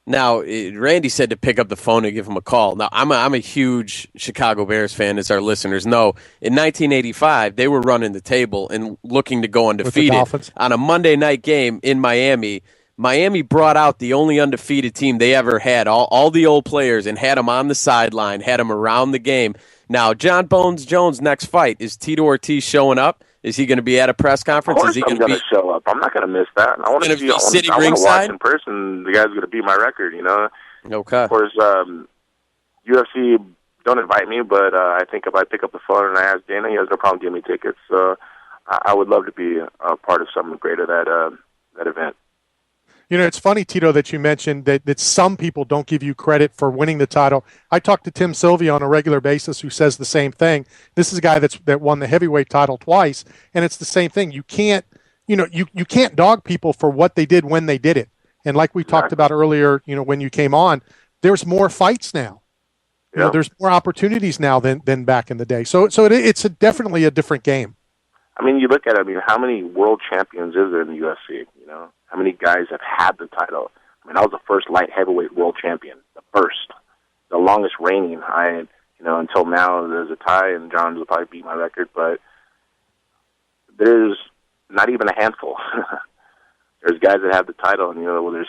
Now, Randy said to pick up the phone and give him a call. Now, I'm a huge Chicago Bears fan, as our listeners know. In 1985, they were running the table and looking to go undefeated. On a Monday night game in Miami, Miami brought out the only undefeated team they ever had, all the old players, and had them on the sideline, had them around the game. Now, John Bones Jones' next fight, is Tito Ortiz showing up? Is he going to be at a press conference? Of course Is he I'm going to show up. I'm not going to miss that. I want to be sitting I want to ringside? watch in person. The guy's going to beat my record, you know. Okay. Of course, UFC don't invite me, but I think if I pick up the phone and I ask Dana, he has no problem giving me tickets. So I would love to be a part of something great of that event. You know, it's funny, Tito, that you mentioned that some people don't give you credit for winning the title. I talk to Tim Sylvia on a regular basis who says the same thing. This is a guy that won the heavyweight title twice, and it's the same thing. You can't, you can't dog people for what they did when they did it. And like we talked about earlier, when you came on, there's more fights now. You know, there's more opportunities now than back in the day. So it's definitely a different game. I mean, you look at it, how many world champions is there in the UFC, How many guys have had the title? I mean, I was the first light heavyweight world champion, the longest reigning. Until now, there's a tie, and John's will probably beat my record, but there's not even a handful. There's guys that have the title, and, there's,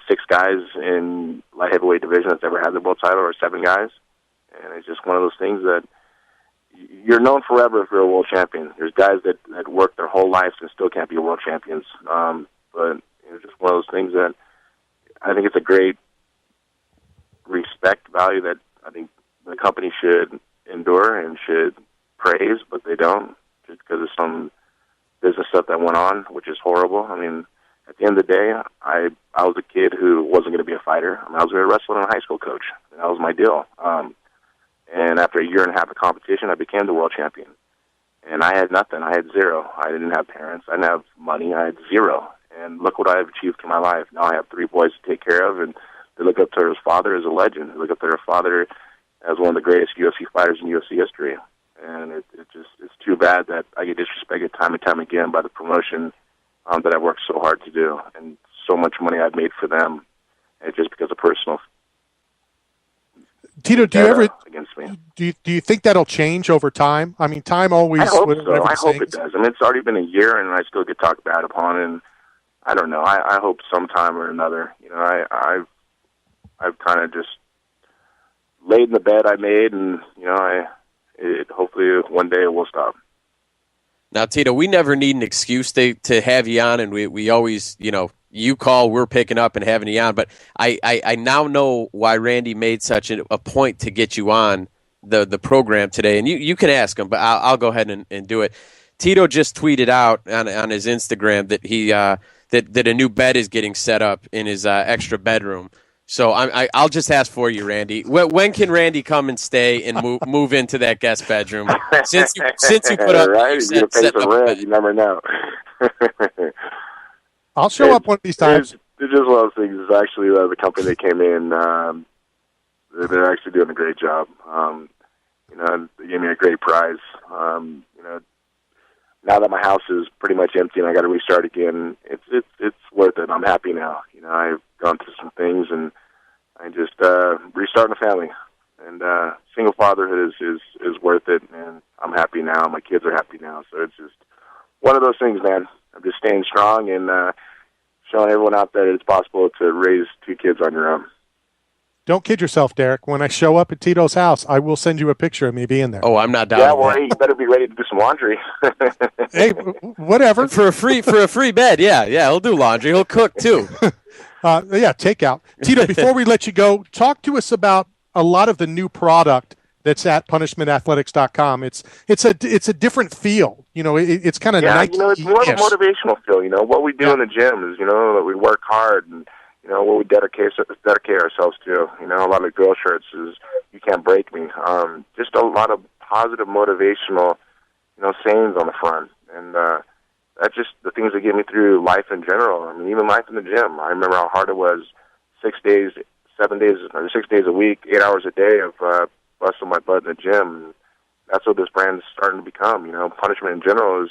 6 guys in light heavyweight division that's ever had the world title, or 7 guys, and it's just one of those things that you're known forever if you're a world champion. There's guys that work their whole lives and still can't be world champions. But it's just one of those things that I think it's a great respect value that I think the company should endure and should praise, but they don't, just because of some business stuff that went on, which is horrible. I mean, at the end of the day, I was a kid who wasn't going to be a fighter. I was going to wrestle in a high school coach. That was my deal. And after a year and a half of competition, I became the world champion. And I had nothing. I had zero. I didn't have parents. I didn't have money. I had zero. And look what I've achieved in my life. Now I have 3 boys to take care of, and they look up to their father as a legend. They look up to their father as one of the greatest UFC fighters in UFC history. And it's too bad that I get disrespected time and time again by the promotion that I've worked so hard to do, and so much money I've made for them, and just because of personal. Tito, do you ever against me? Do you think that'll change over time? I mean, time always. I hope so. I hope it does. I mean, it's already been a year, and I still get talked bad upon. And I don't know. I hope sometime or another. I've kind of just laid in the bed I made, and hopefully one day it will stop. Now, Tito, we never need an excuse to have you on, and we always, you call, we're picking up and having you on. But I now know why Randy made such a point to get you on the program today. And you can ask him, but I'll go ahead and do it. Tito just tweeted out on his Instagram that he that a new bed is getting set up in his extra bedroom. So I'll just ask for you, Randy. When can Randy come and stay and move into that guest bedroom? Since you put up, right? You pay some rent. You never know. I'll show up one of these times. It's just one of those things. It's actually the company that came in. They're actually doing a great job. They gave me a great prize. Now that my house is pretty much empty and I got to restart again, it's worth it. I'm happy now. I've gone through some things, and I just restarting a family. And single fatherhood is worth it, and I'm happy now. My kids are happy now. So it's just one of those things, man. I'm just staying strong and showing everyone out there that it's possible to raise 2 kids on your own. Don't kid yourself, Derek. When I show up at Tito's house, I will send you a picture of me being there. Oh, I'm not down. Yeah, well, hey, you better be ready to do some laundry. Hey, whatever. For a free bed, yeah, he'll do laundry. He'll cook too. Takeout. Tito, before we let you go, talk to us about a lot of the new product that's at punishmentathletics.com. It's a different feel. It's kind of Nike. It's more of a motivational feel. What we do in the gym is, that we work hard and what we dedicate ourselves to. A lot of girl shirts is "You Can't Break Me." Just a lot of positive motivational, sayings on the front. And that's just the things that get me through life in general. I mean, even life in the gym. I remember how hard it was 6 days, 7 days, or 6 days a week, 8 hours a day of busting my butt in the gym. That's what this brand is starting to become. You know, punishment in general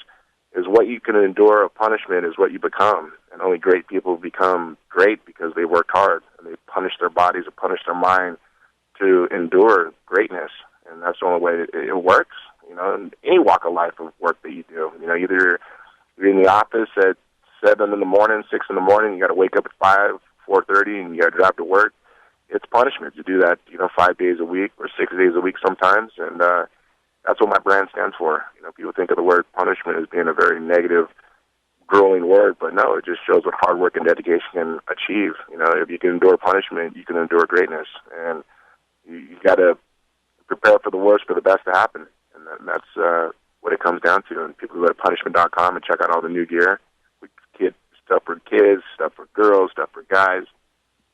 is what you can endure. A punishment is what you become. And only great people become great because they worked hard and they punish their bodies and punish their mind to endure greatness. And that's the only way it works. You know, in any walk of life of work that you do. You know, either you're in the office at 7 in the morning, 6 in the morning, you got to wake up at 5, 4:30, and you got to drive to work. It's punishment to do that, you know, 5 days a week or 6 days a week sometimes. And that's what my brand stands for. You know, people think of the word punishment as being a very negative, grueling word, but no, it just shows what hard work and dedication can achieve. You know, if you can endure punishment, you can endure greatness. And you got to prepare for the worst for the best to happen. And that's what it comes down to. And people go to punishment.com and check out all the new gear. We get stuff for kids, stuff for girls, stuff for guys.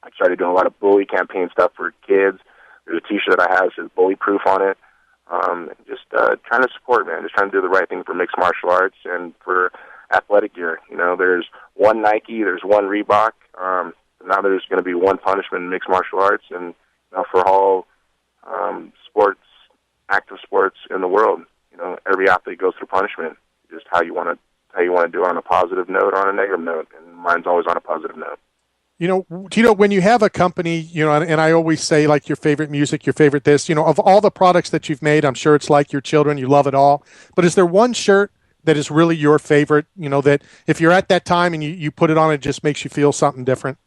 I started doing a lot of bully campaign stuff for kids. There's a T-shirt that I have that says bully proof on it. Just trying to support, man. Just trying to do the right thing for mixed martial arts and for athletic gear. You know, there's one Nike, there's one Reebok. Now there's going to be one punishment in mixed martial arts, and you know, for all sports, active sports in the world. You know, every athlete goes through punishment. Just how you want to do it on a positive note, or on a negative note, and mine's always on a positive note. You know, Tito, when you have a company, you know, and I always say, like, your favorite music, your favorite this, you know, of all the products that you've made, I'm sure it's like your children, you love it all. But is there one shirt that is really your favorite, you know, that if you're at that time and you put it on, it just makes you feel something different?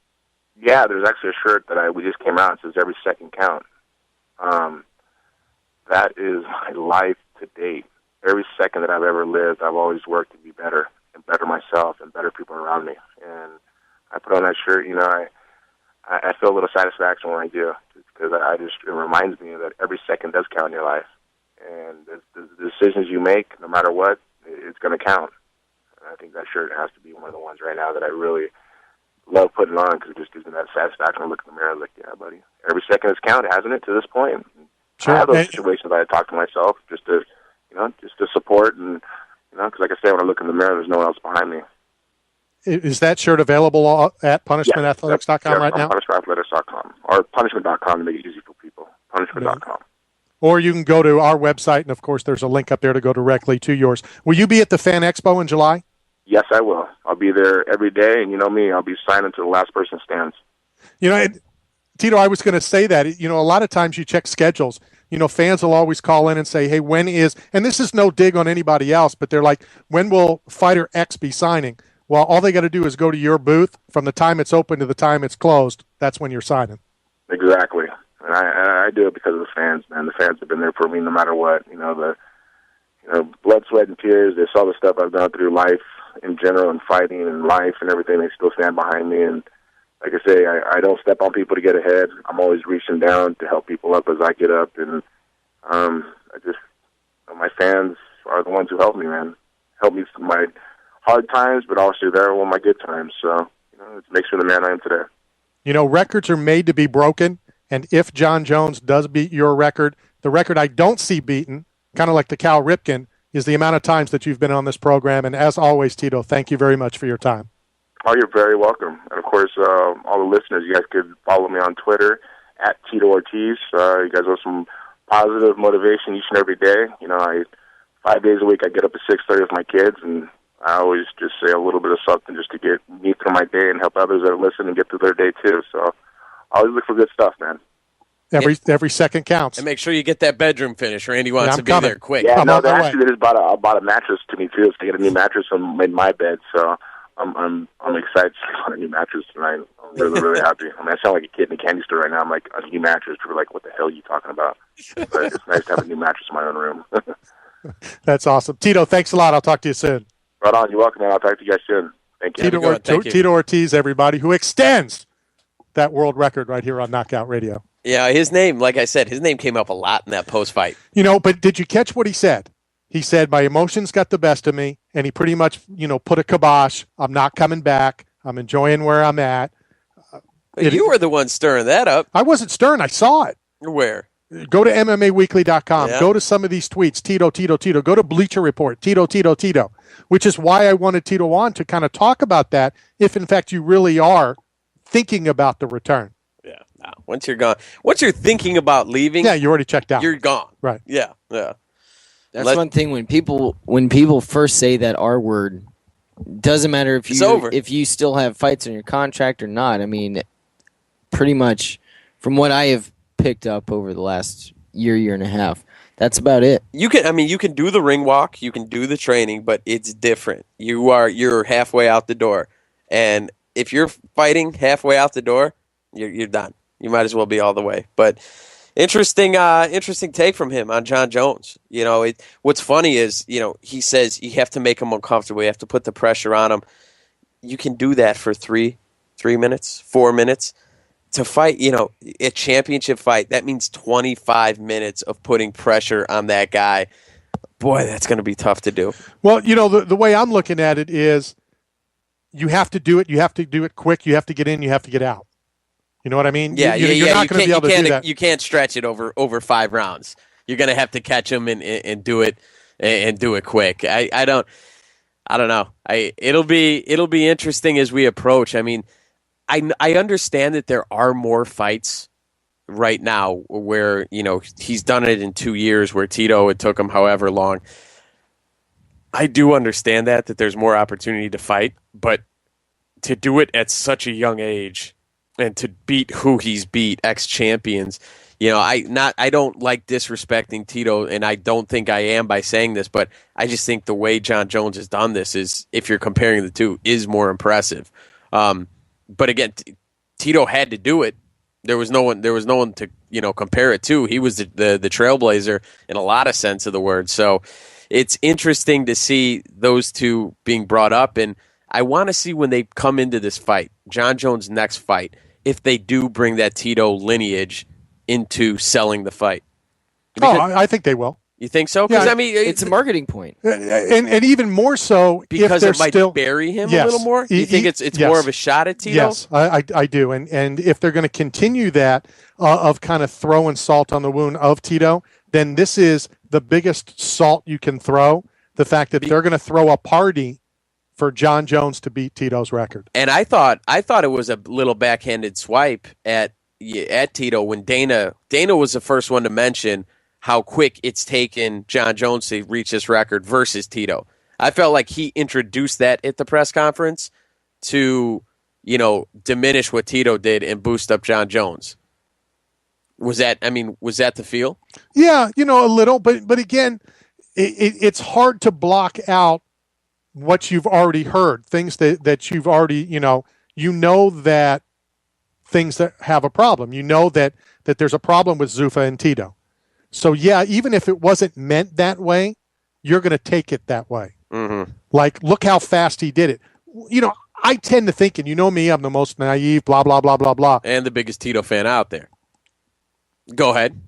Yeah, there's actually a shirt that we just came out. It says every second count. That is my life to date. Every second that I've ever lived, I've always worked to be better and better myself and better people around me. And I put on that shirt, you know, I feel a little satisfaction when I do, because it reminds me that every second does count in your life. And the decisions you make, no matter what, it's going to count. And I think that shirt has to be one of the ones right now that I really love putting on, because it just gives me that satisfaction. I look in the mirror, like, yeah, buddy, every second has counted, hasn't it, to this point? Sure. I have those situations that I talk to myself just to support, and, you know, because like I say, when I look in the mirror, there's no one else behind me. Is that shirt available at punishmentathletics.com right now? punishmentathletics.com or punishment.com to make it easy for people. Punishment.com. Or you can go to our website, and of course, there's a link up there to go directly to yours. Will you be at the Fan Expo in July? Yes, I will. I'll be there every day, and you know me, I'll be signing to the last person stands. You know, Tito, I was going to say that. You know, a lot of times you check schedules. You know, fans will always call in and say, hey, when is, and this is no dig on anybody else, but they're like, when will fighter X be signing? Well, all they got to do is go to your booth. From the time it's open to the time it's closed, that's when you're signing. Exactly. And I do it because of the fans, man. The fans have been there for me no matter what. You know, blood, sweat, and tears. They saw the stuff I've gone through life in general, and fighting and life and everything. They still stand behind me. And like I say, I don't step on people to get ahead. I'm always reaching down to help people up as I get up. And my fans are the ones who help me, man. Help me through my hard times, but also there are my good times. So, you know, it makes me the man I am today. You know, records are made to be broken, and if John Jones does beat your record, the record I don't see beaten, kind of like the Cal Ripken, is the amount of times that you've been on this program. And as always, Tito, thank you very much for your time. Oh, you're very welcome. And, of course, all the listeners, you guys could follow me on Twitter, at Tito Ortiz. You guys have some positive motivation each and every day. You know, 5 days a week I get up at 6:30 with my kids, and I always just say a little bit of something just to get me through my day and help others that listen and get through their day too. So I always look for good stuff, man. Every second counts. And make sure you get that bedroom finished. Randy wants to be there quick. Yeah, no, they actually just bought a mattress to me too, to get a new mattress in my bed. So I'm excited to get on a new mattress tonight. I'm really, really happy. I mean, I sound like a kid in a candy store right now. I'm like, a new mattress. People are like, what the hell are you talking about? But it's nice to have a new mattress in my own room. That's awesome. Tito, thanks a lot. I'll talk to you soon. Right on. You're welcome, man. I'll talk to you guys soon. Thank you. Tito Ortiz, everybody, who extends that world record right here on Knockout Radio. Yeah, his name, like I said, his name came up a lot in that post-fight. You know, but did you catch what he said? He said, my emotions got the best of me, and he pretty much, you know, put a kibosh. I'm not coming back. I'm enjoying where I'm at. You were the one stirring that up. I wasn't stirring. I saw it. Where? Go to MMAweekly.com. Yeah. Go to some of these tweets. Tito. Go to Bleacher Report. Tito. Which is why I wanted Tito on to kind of talk about that if, in fact, you really are thinking about the return. Yeah. No. Once you're gone, once you're thinking about leaving, Yeah, you already checked out. you're gone. Right. Yeah. That's one thing when people first say that R word, doesn't matter It's over. if you still have fights on your contract or not. I mean, pretty much from what I have picked up over the last year and a half, that's about it. You can do the ring walk, you can do the training, but it's different. You're halfway out the door, and if you're fighting halfway out the door, you're done. You might as well be all the way. But interesting take from him on Jon Jones. What's funny is, he says you have to make him uncomfortable. You have to put the pressure on him. You can do that for 3 minutes, 4 minutes. To fight, a championship fight, that means 25 minutes of putting pressure on that guy. Boy, that's going to be tough to do. Well, the way I'm looking at it is you have to do it. You have to do it quick. You have to get in. You have to get out. You know what I mean? Yeah, You're not going to be able to do that. You can't stretch it over 5 rounds. You're going to have to catch him and do it and do it quick. I don't know. It'll be interesting as we approach. I mean, I understand that there are more fights right now where, he's done it in 2 years where Tito, it took him however long. I do understand that there's more opportunity to fight, but to do it at such a young age and to beat who he's beat, ex-champions, I don't like disrespecting Tito, and I don't think I am by saying this, but I just think the way Jon Jones has done this is, if you're comparing the two, is more impressive. But again, Tito had to do it. There was no one to compare it to. He was the trailblazer in a lot of sense of the word. So it's interesting to see those two being brought up, and I want to see when they come into this fight, Jon Jones' next fight, if they do bring that Tito lineage into selling the fight. I think they will. You think so? Because it's a marketing point, and even more so because if it might still bury him yes, a little more. You think it's yes, more of a shot at Tito? Yes, I do. And if they're going to continue that of kind of throwing salt on the wound of Tito, then this is the biggest salt you can throw. The fact that they're going to throw a party for Jon Jones to beat Tito's record. And I thought it was a little backhanded swipe at Tito when Dana was the first one to mention how quick it's taken Jon Jones to reach this record versus Tito. I felt like he introduced that at the press conference to, diminish what Tito did and boost up Jon Jones. Was that the feel? Yeah, a little, but again, it's hard to block out what you've already heard, things that you've already, that things that have a problem. That there's a problem with Zuffa and Tito. So, yeah, even if it wasn't meant that way, you're going to take it that way. Mm-hmm. Like, look how fast he did it. I tend to think, and you know me, I'm the most naive, blah, blah, blah, blah, blah. And the biggest Tito fan out there. Go ahead.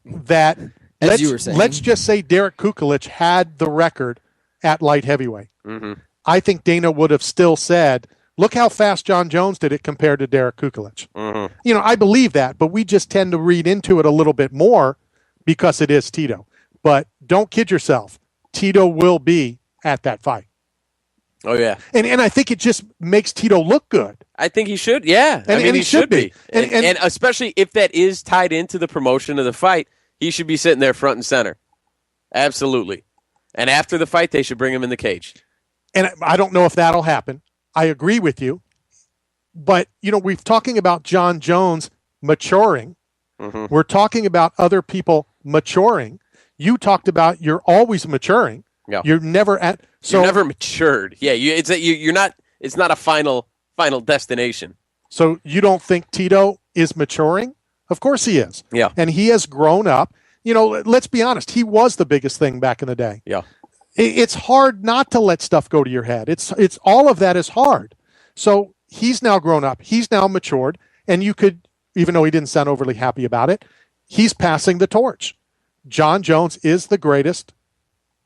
That, as you were saying, let's just say Derek Kukovic had the record at light heavyweight. Mm-hmm. I think Dana would have still said, look how fast Jon Jones did it compared to Derek Kukovic. Mm-hmm. I believe that, but we just tend to read into it a little bit more because it is Tito. But don't kid yourself. Tito will be at that fight. Oh, yeah. And I think it just makes Tito look good. I think he should, yeah. And he should be. And especially if that is tied into the promotion of the fight, he should be sitting there front and center. Absolutely. And after the fight, they should bring him in the cage. And I don't know if that'll happen. I agree with you. But, we're talking about Jon Jones maturing. Mm-hmm. We're talking about other people maturing. You talked about you're always maturing. Yeah. You're never you're never matured. Yeah, you're not. It's not a final destination. So you don't think Tito is maturing? Of course he is. Yeah, and he has grown up. Let's be honest. He was the biggest thing back in the day. Yeah, it's hard not to let stuff go to your head. It's all of that is hard. So he's now grown up. He's now matured, and you could, even though he didn't sound overly happy about it, he's passing the torch. Jon Jones is the greatest.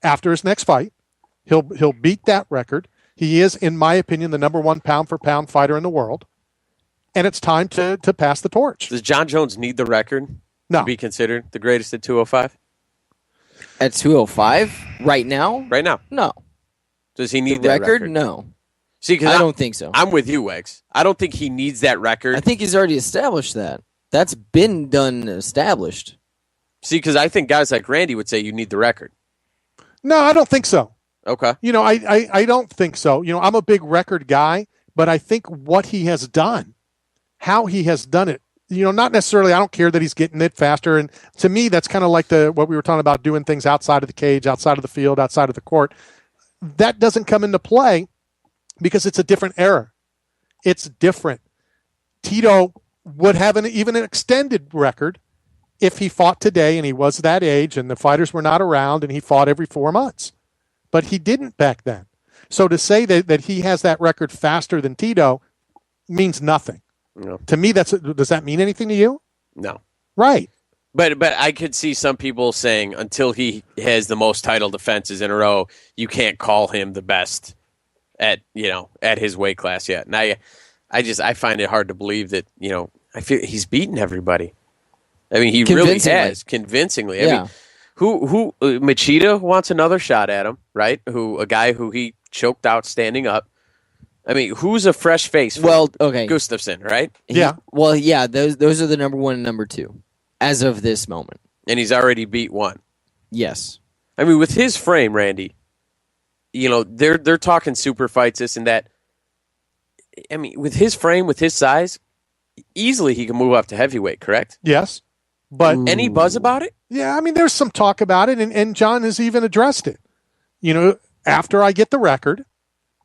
After his next fight, he'll beat that record. He is, in my opinion, the number one pound-for-pound fighter in the world. And it's time to pass the torch. Does Jon Jones need the record? No. to be considered the greatest at 205? At 205 right now? Right now. No. Does he need The that record? No. See, because I don't think so. I'm with you, Wegs. I don't think he needs that record. I think he's already established that. That's been done and established. See, because I think guys like Randy would say you need the record. No, I don't think so. Okay. You know, I don't think so. You know, I'm a big record guy, but I think what he has done, how he has done it, you know, not necessarily, I don't care that he's getting it faster. And to me, that's kind of like what we were talking about, doing things outside of the cage, outside of the field, outside of the court. That doesn't come into play because it's a different era. It's different. Tito would have even an extended record if he fought today and he was that age and the fighters were not around and he fought every 4 months. But he didn't back then. So to say that he has that record faster than Tito means nothing. No. To me, does that mean anything to you? No. Right. But I could see some people saying until he has the most title defenses in a row, you can't call him the best at his weight class yet. And I find it hard to believe that, I feel he's beaten everybody. I mean, he really has convincingly. I mean, who Machida wants another shot at him, right? A guy who he choked out standing up. I mean, who's a fresh face? Okay, Gustafsson, right? Those are the number 1 and number 2 as of this moment, and he's already beat one. Yes, I mean, with his frame, Randy, they're talking super fights, this and that. I mean, with his frame, with his size, easily he can move up to heavyweight, correct? Yes. But any buzz about it? Yeah, I mean, there's some talk about it, and John has even addressed it. After I get the record,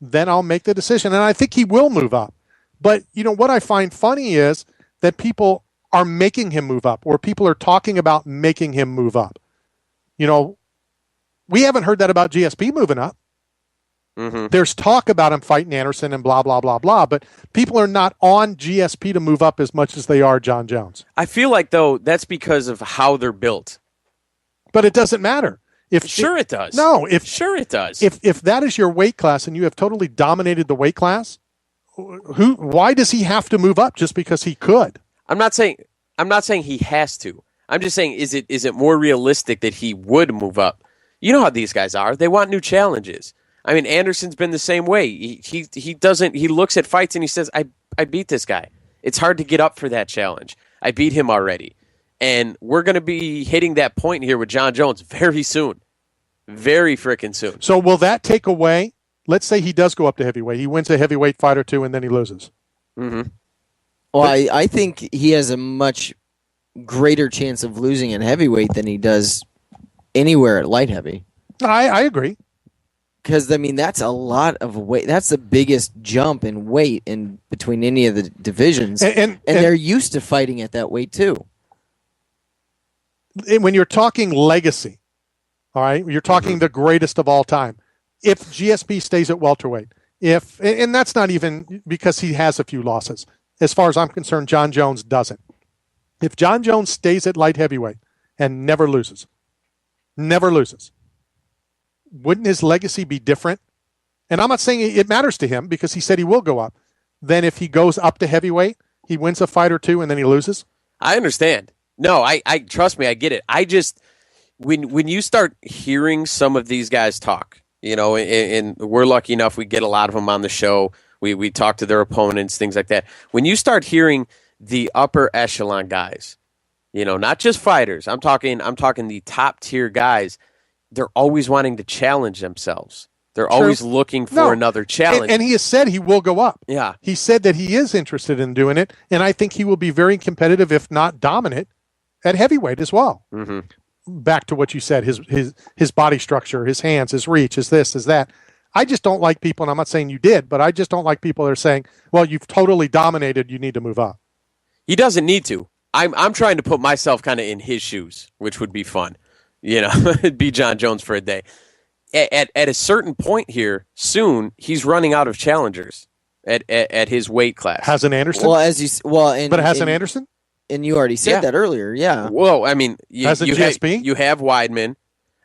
then I'll make the decision, and I think he will move up. But, what I find funny is that people are making him move up, or people are talking about making him move up. We haven't heard that about GSP moving up. Mm-hmm. There's talk about him fighting Anderson and blah, blah, blah, blah, but people are not on GSP to move up as much as they are John Jones. I feel like, though, that's because of how they're built. But it doesn't matter. It does. No, sure it does. If that is your weight class and you have totally dominated the weight class, why does he have to move up just because he could? I'm not saying he has to. I'm just saying, is it more realistic that he would move up? You know how these guys are. They want new challenges. I mean, Anderson's been the same way. He looks at fights and he says, I beat this guy. It's hard to get up for that challenge. I beat him already. And we're going to be hitting that point here with John Jones very soon. Very freaking soon. So will that take away, let's say he does go up to heavyweight. He wins a heavyweight fight or two and then he loses. Mm-hmm. Well, I think he has a much greater chance of losing at heavyweight than he does anywhere at light heavy. I agree. Because, I mean, that's a lot of weight. That's the biggest jump in weight in between any of the divisions. And they're used to fighting at that weight, too. When you're talking legacy, all right, you're talking the greatest of all time. If GSP stays at welterweight, and that's not even because he has a few losses. As far as I'm concerned, John Jones doesn't. If John Jones stays at light heavyweight and never loses, wouldn't his legacy be different? And I'm not saying it matters to him because he said he will go up. Then if he goes up to heavyweight, he wins a fight or two and then he loses? I understand. No, I trust me, I get it. I just, when you start hearing some of these guys talk, and we're lucky enough, we get a lot of them on the show. We talk to their opponents, things like that. When you start hearing the upper echelon guys, not just fighters, I'm talking the top tier guys, they're always wanting to challenge themselves. They're always looking for another challenge. And he has said he will go up. Yeah. He said that he is interested in doing it, and I think he will be very competitive, if not dominant, at heavyweight as well. Mm-hmm. Back to what you said, his body structure, his hands, his reach, his this, his that. I just don't like people, and I'm not saying you did, but I just don't like people that are saying, well, you've totally dominated, you need to move up. He doesn't need to. I'm trying to put myself kind of in his shoes, which would be fun. Be John Jones for a day. At a certain point here, soon, he's running out of challengers at his weight class. Hasn't Anderson? Well, hasn't Anderson? And you already said that earlier, yeah. Well, I mean, GSP? You have Weidman.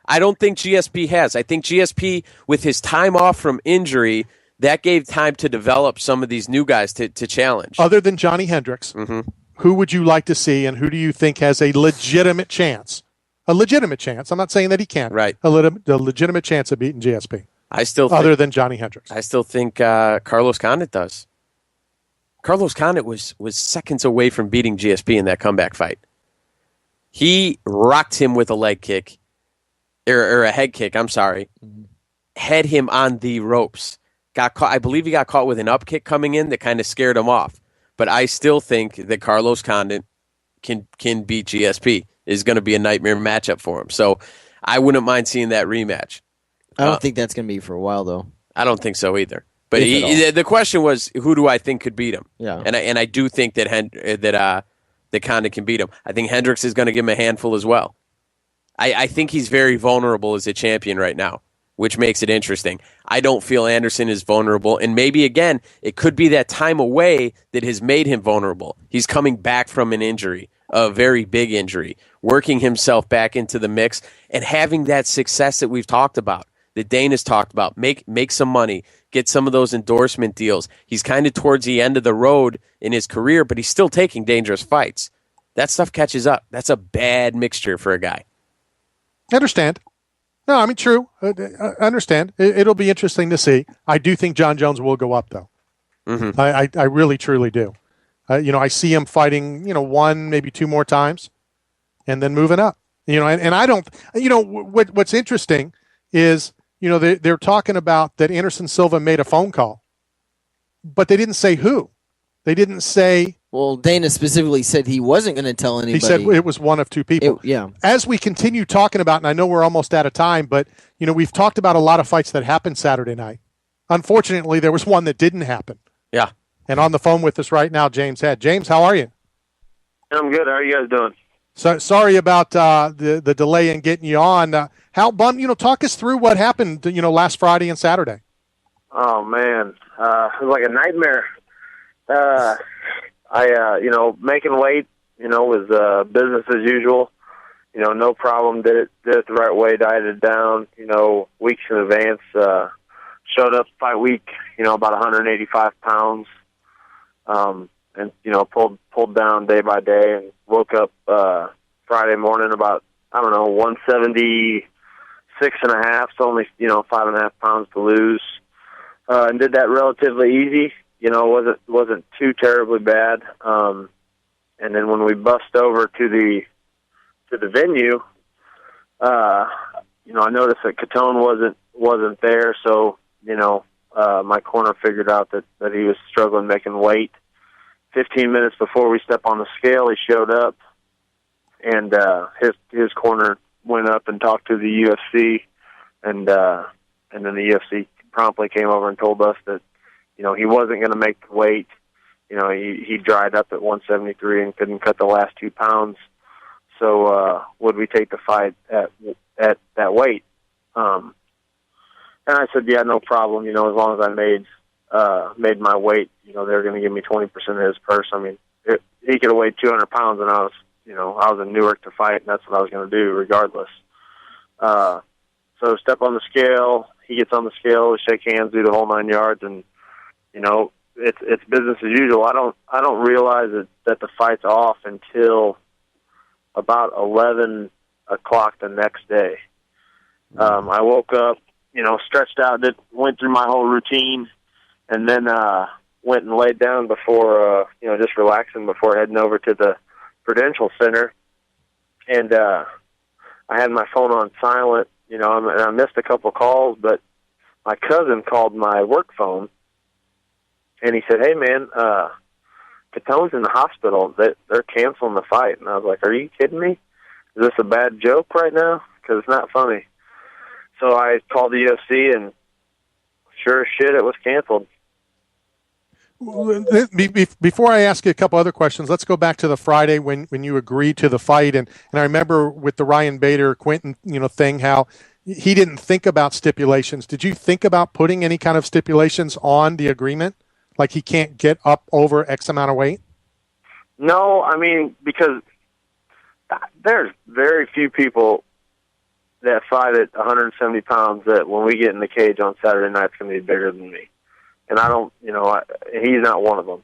I don't think GSP has. I think GSP, with his time off from injury, that gave time to develop some of these new guys to challenge. Other than Johnny Hendricks, who would you like to see, and who do you think has a legitimate chance? A legitimate chance. I'm not saying that he can't. Right. A legitimate chance of beating GSP. I still other than Johnny Hendricks. I still think Carlos Condit does. Carlos Condit was seconds away from beating GSP in that comeback fight. He rocked him with a leg kick, or a head kick, I'm sorry. Had him on the ropes. Got caught. I believe he got caught with an up kick coming in that kind of scared him off. But I still think that Carlos Condit can beat GSP. Is going to be a nightmare matchup for him. So I wouldn't mind seeing that rematch. I don't think that's going to be for a while, though. I don't think so either. But the question was, who do I think could beat him? Yeah. And I do think that Condit can beat him. I think Hendricks is going to give him a handful as well. I think he's very vulnerable as a champion right now, which makes it interesting. I don't feel Anderson is vulnerable. And maybe, again, it could be that time away that has made him vulnerable. He's coming back from an injury, a very big injury, working himself back into the mix and having that success that we've talked about, that Dana's talked about. Make some money, get some of those endorsement deals. He's kind of towards the end of the road in his career, but he's still taking dangerous fights. That stuff catches up. That's a bad mixture for a guy. I understand. No, I mean, true. I understand. It'll be interesting to see. I do think John Jones will go up, though. Mm-hmm. I really, truly do. I see him fighting, one, maybe two more times, and then moving up. And I don't. What's interesting is, they're talking about that Anderson Silva made a phone call, but they didn't say who. They didn't say. Well, Dana specifically said he wasn't going to tell anybody. He said it was one of two people. Yeah. As we continue talking about, and I know we're almost out of time, but we've talked about a lot of fights that happened Saturday night. Unfortunately, there was one that didn't happen. Yeah. And on the phone with us right now, James Head. James, how are you? I'm good. How are you guys doing? So sorry about the delay in getting you on. How bummed? Talk us through what happened. Last Friday and Saturday. Oh man, it was like a nightmare. Making weight, was business as usual. No problem. Did it the right way. Dieted down. Weeks in advance. Showed up fight week. About 185 pounds. And pulled down day by day, and woke up Friday morning about 176 and a half. So only 5.5 pounds to lose, and did that relatively easy. Wasn't too terribly bad. And then when we bust over to the venue, I noticed that Catone wasn't there. So my corner figured out that he was struggling making weight. 15 minutes before we step on the scale, he showed up, and his corner went up and talked to the UFC, and then the UFC promptly came over and told us that he wasn't going to make the weight. He dried up at 173 and couldn't cut the last 2 pounds. So would we take the fight at that weight? And I said, yeah, no problem. As long as I made my weight, they're going to give me 20% of his purse. I mean, he could have weighed 200 pounds, and I was in Newark to fight, and that's what I was going to do regardless. So step on the scale. He gets on the scale, we shake hands, do the whole 9 yards, and it's business as usual. I don't realize that the fight's off until about 11 o'clock the next day. I woke up, stretched out, went through my whole routine, and then went and laid down before, just relaxing before heading over to the Prudential Center. And I had my phone on silent, and I missed a couple calls, but my cousin called my work phone, and he said, hey, man, Catone's in the hospital. They're canceling the fight. And I was like, are you kidding me? Is this a bad joke right now? Because it's not funny. So I called the UFC, and sure as shit, it was canceled. Before I ask you a couple other questions, let's go back to the Friday when you agreed to the fight. And I remember with the Ryan Bader Quentin thing, how he didn't think about stipulations. Did you think about putting any kind of stipulations on the agreement? Like he can't get up over X amount of weight? No, I mean, because there's very few people that fight at 170 pounds that when we get in the cage on Saturday night, it's going to be bigger than me. And I don't, he's not one of them.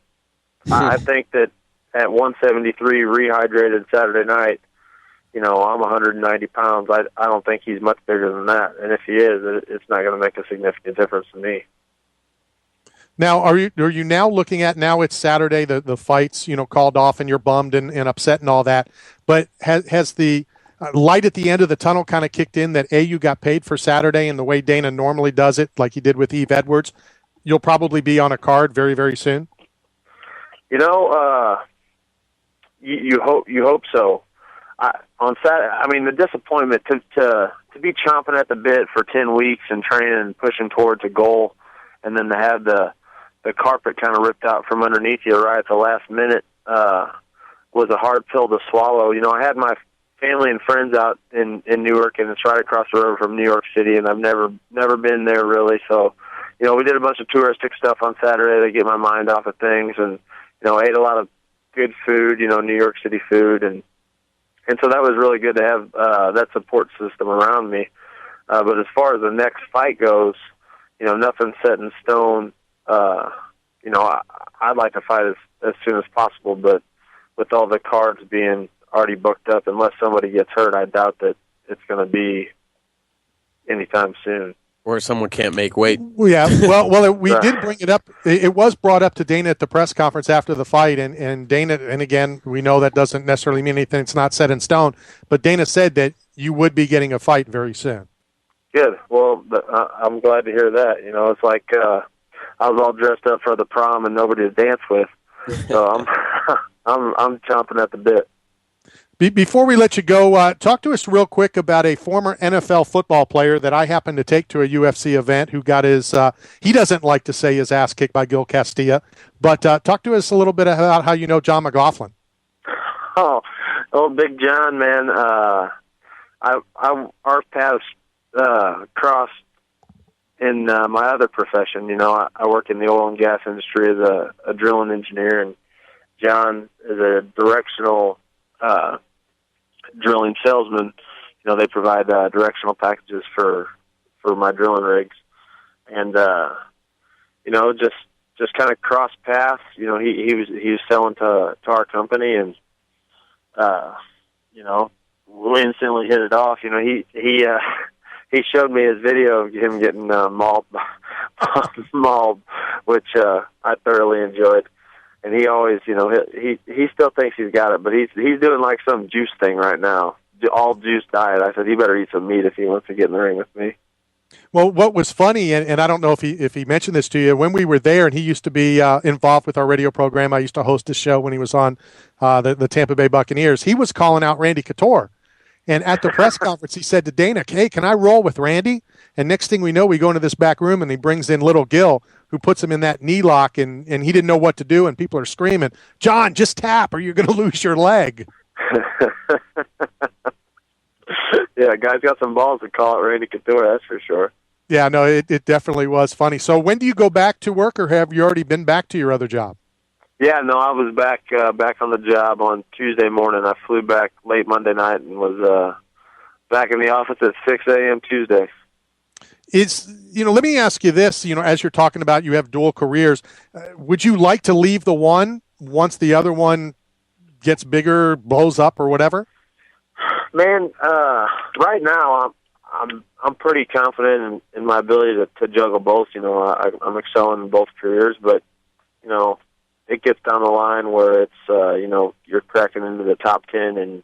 I think that at 173 rehydrated Saturday night, I'm 190 pounds. I don't think he's much bigger than that. And if he is, it's not going to make a significant difference to me. Now, are you now looking at, now it's Saturday, the fights, called off, and you're bummed and upset and all that, but has the light at the end of the tunnel kind of kicked in that, you got paid for Saturday, and the way Dana normally does it, like he did with Eve Edwards, you'll probably be on a card very, very soon? You hope so. On Saturday, I mean, the disappointment to be chomping at the bit for 10 weeks and training and pushing towards a goal, and then to have the carpet kind of ripped out from underneath you right at the last minute was a hard pill to swallow. I had my family and friends out in Newark, and it's right across the river from New York City, and I've never been there really. So, we did a bunch of touristic stuff on Saturday to get my mind off of things, and ate a lot of good food, New York City food, and so that was really good to have that support system around me. But as far as the next fight goes, nothing's set in stone. I'd like to fight as soon as possible, but with all the cards being already booked up, unless somebody gets hurt, I doubt that it's going to be anytime soon. Or someone can't make weight. Yeah, well, we did bring it up. It was brought up to Dana at the press conference after the fight, and Dana, and again, we know that doesn't necessarily mean anything. It's not set in stone, but Dana said that you would be getting a fight very soon. Good. Well, I'm glad to hear that. It's like I was all dressed up for the prom and nobody to dance with, so I'm chomping at the bit. Before we let you go, talk to us real quick about a former NFL football player that I happened to take to a UFC event who got his, he doesn't like to say his ass kicked by Gil Castilla, but talk to us a little bit about how you know John McLaughlin. Oh, Big John, man. Our paths crossed in my other profession. I work in the oil and gas industry as a drilling engineer, and John is a directional drilling salesman. They provide directional packages for my drilling rigs, and just kind of cross paths. He was selling to our company, and we instantly hit it off. He showed me his video of him getting mauled, which I thoroughly enjoyed. And he always, he still thinks he's got it, but he's doing like some juice thing right now, all juice diet. I said he better eat some meat if he wants to get in the ring with me. Well, what was funny, and I don't know if he mentioned this to you, when we were there, and he used to be involved with our radio program. I used to host his show when he was on the Tampa Bay Buccaneers. He was calling out Randy Couture. And at the press conference, he said to Dana, "Hey, can I roll with Randy?" And next thing we know, we go into this back room, and he brings in little Gil, who puts him in that knee lock, and he didn't know what to do, and people are screaming, "John, just tap, or you're going to lose your leg." Yeah, guy's got some balls to call it Randy Couture, that's for sure. Yeah, no, it definitely was funny. So when do you go back to work, or have you already been back to your other job? Yeah, no, I was back on the job on Tuesday morning. I flew back late Monday night and was back in the office at 6 a.m. Tuesday. Let me ask you this, as you're talking about you have dual careers, would you like to leave the one once the other one gets bigger, blows up or whatever? Man, right now I'm pretty confident in my ability to juggle both. I'm excelling in both careers, but it gets down the line where it's you're cracking into the top 10, and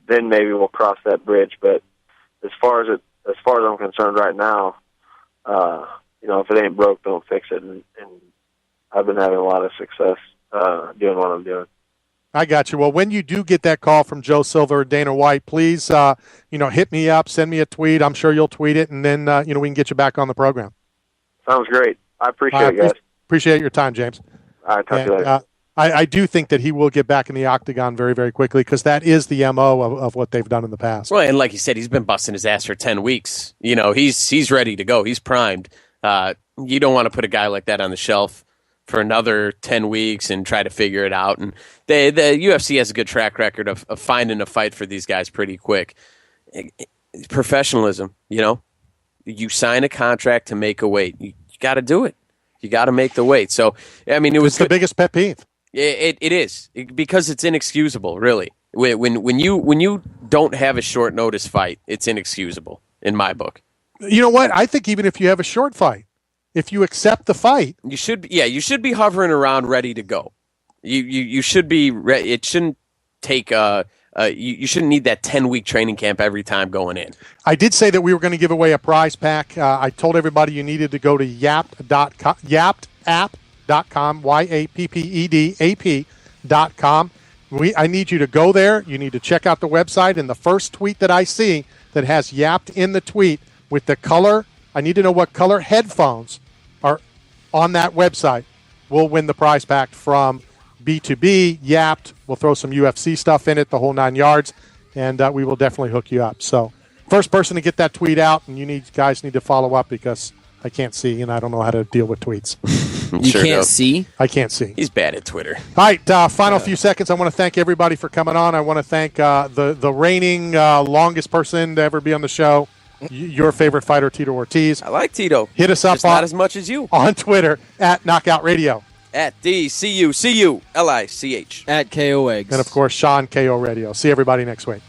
then maybe we'll cross that bridge. But as far as I'm concerned right now, if it ain't broke, don't fix it. And I've been having a lot of success doing what I'm doing. I got you. Well, when you do get that call from Joe Silver or Dana White, please, hit me up, send me a tweet. I'm sure you'll tweet it, and then, we can get you back on the program. Sounds great. I appreciate it, guys. Appreciate your time, James. All right, talk to you later. I do think that he will get back in the octagon very, very quickly, because that is the MO of what they've done in the past. Well, and like you said, he's been busting his ass for 10 weeks. He's ready to go. He's primed. You don't want to put a guy like that on the shelf for another 10 weeks and try to figure it out. And the UFC has a good track record of finding a fight for these guys pretty quick. Professionalism, you sign a contract to make a weight. You got to do it. You got to make the weight. So, I mean, it was the biggest pet peeve. It is because it's inexcusable, really. When you don't have a short notice fight, it's inexcusable in my book. You know what? I think even if you have a short fight, if you accept the fight, you should be hovering around ready to go. You should be. It shouldn't take. You shouldn't need that 10-week training camp every time going in. I did say that we were going to give away a prize pack. I told everybody you needed to go to yapped.com, yapped.com. I need you to go there. You need to check out the website. And the first tweet that I see that has Yapped in the tweet with the color, I need to know what color headphones are on that website, will win the prize pack from B2B, Yapped. We'll throw some UFC stuff in it, the whole 9 yards, and we will definitely hook you up. So first person to get that tweet out, and guys need to follow up because I can't see, and I don't know how to deal with tweets. You can't see? I can't see. He's bad at Twitter. All right, final few seconds. I want to thank everybody for coming on. I want to thank the reigning longest person to ever be on the show, your favorite fighter, Tito Ortiz. I like Tito. Hit us up not as much as you. On Twitter at Knockout Radio. At DCUCULICH. At KO Eggs. And, of course, Sean KO Radio. See everybody next week.